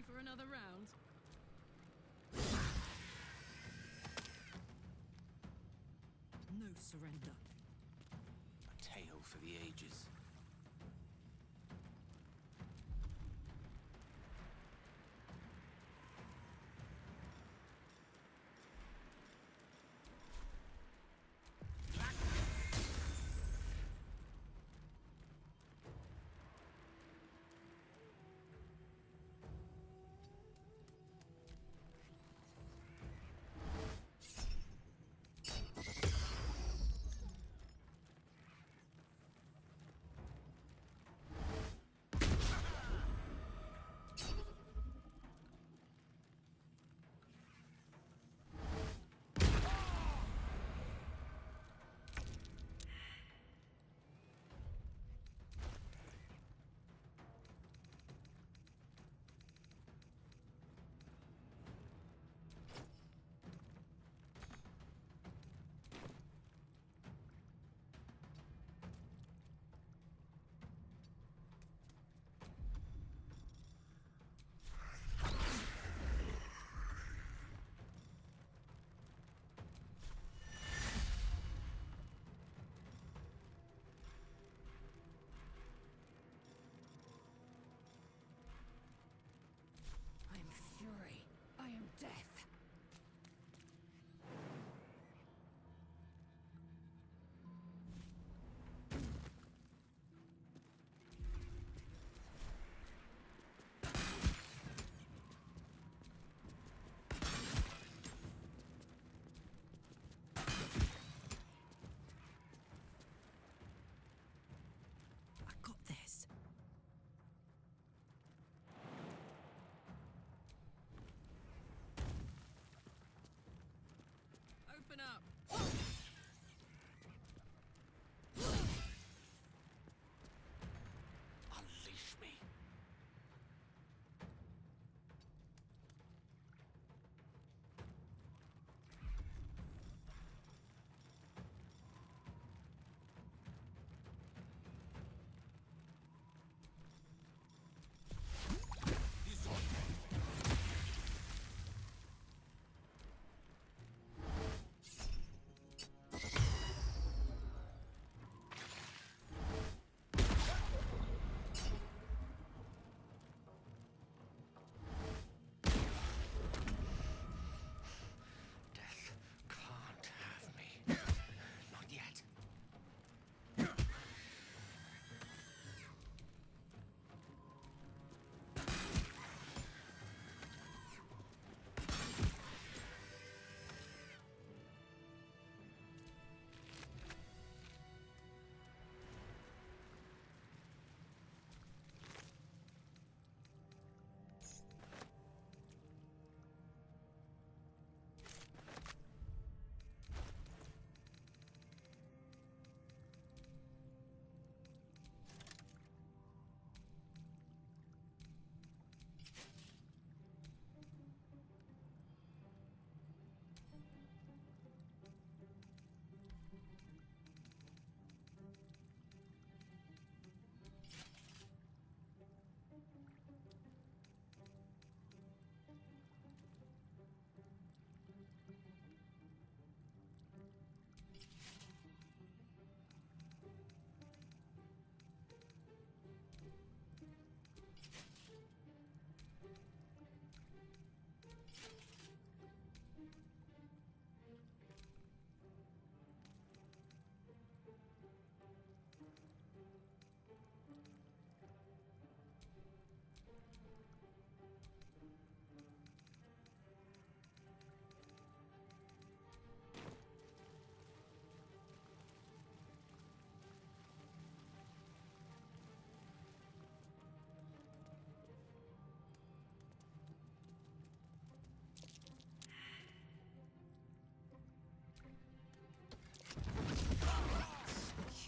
Speaker 5: for another round? No surrender.
Speaker 8: A tale for the ages.
Speaker 16: I am fury. I am death. I got this.
Speaker 5: Open up.
Speaker 8: Unleash me. Death can't have me. Not yet.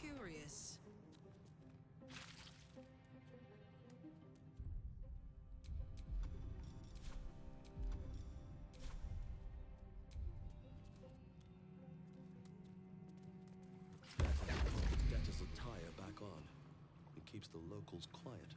Speaker 5: Curious.
Speaker 6: Debtors attire back on. It keeps the locals quiet.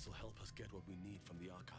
Speaker 6: This'll help us get what we need from the archive.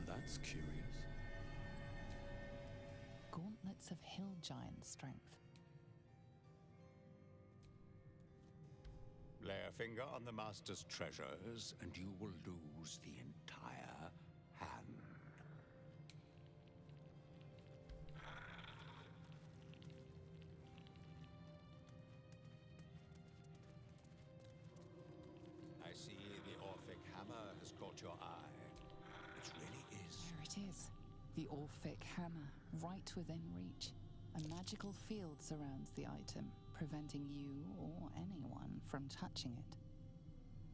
Speaker 6: That's curious.
Speaker 15: Gauntlets of hill giant strength.
Speaker 18: Lay a finger on the Master's treasures, and you will lose the entire hand. I see the Orphic hammer has caught your eye. It really is.
Speaker 15: There it is. The Orphic hammer, right within reach. A magical field surrounds the item, preventing you or anyone from touching it.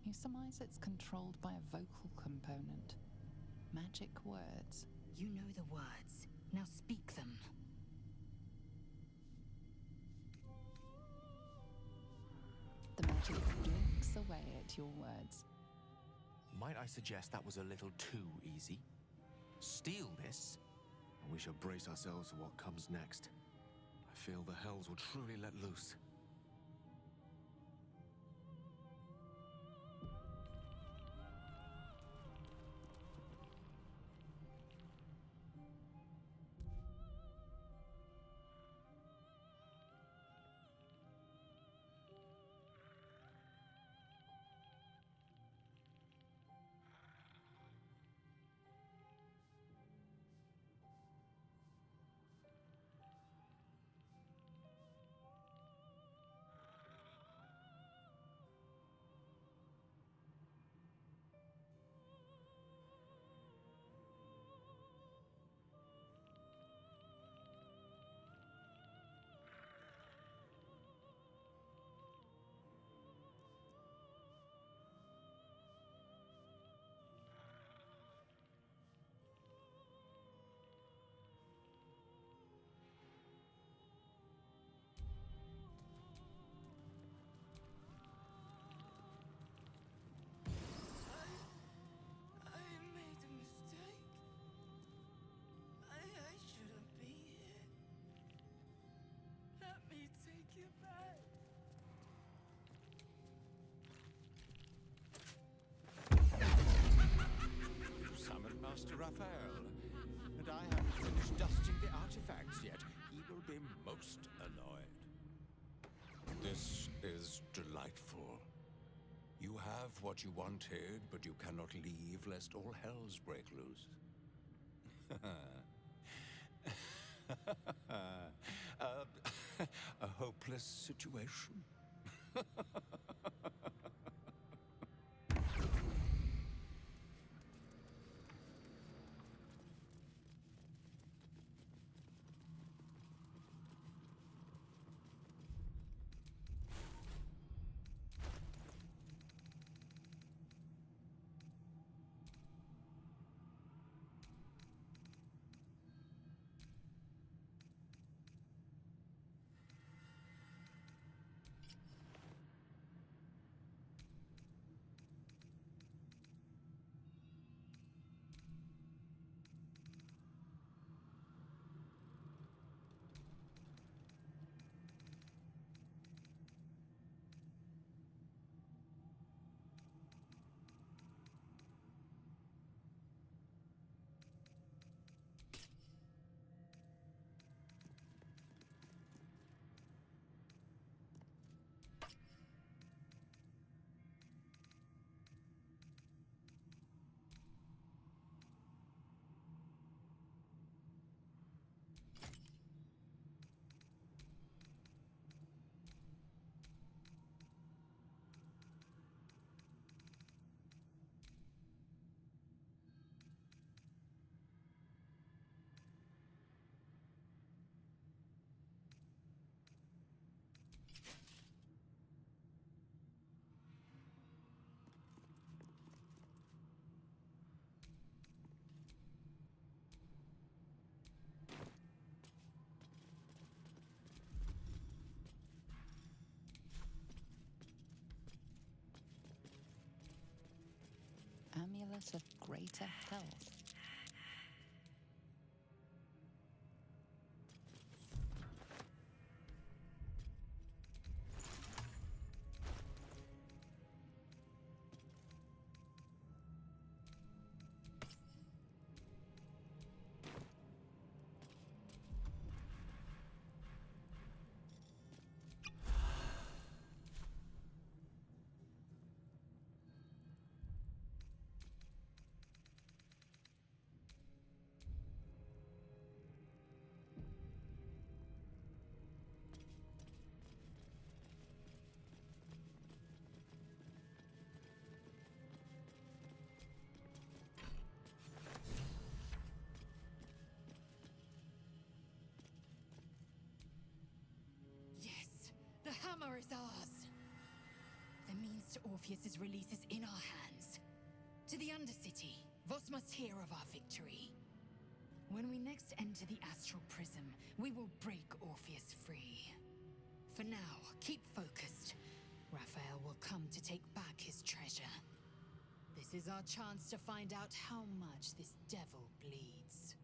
Speaker 15: You surmise it's controlled by a vocal component. Magic words.
Speaker 1: You know the words. Now speak them.
Speaker 15: The magic blinks away at your words.
Speaker 4: Might I suggest that was a little too easy? Steal this, and we shall brace ourselves for what comes next. I feel the hells will truly let loose.
Speaker 18: Master Raphael, and I haven't finished dusting the artifacts yet. He will be most annoyed. This is delightful. You have what you wanted, but you cannot leave lest all hells break loose. A hopeless situation.
Speaker 15: that of greater health.
Speaker 1: The hammer is ours! The means to Orpheus's release is in our hands. To the Undercity, Voss must hear of our victory. When we next enter the Astral Prism, we will break Orpheus free. For now, keep focused. Raphael will come to take back his treasure. This is our chance to find out how much this devil bleeds.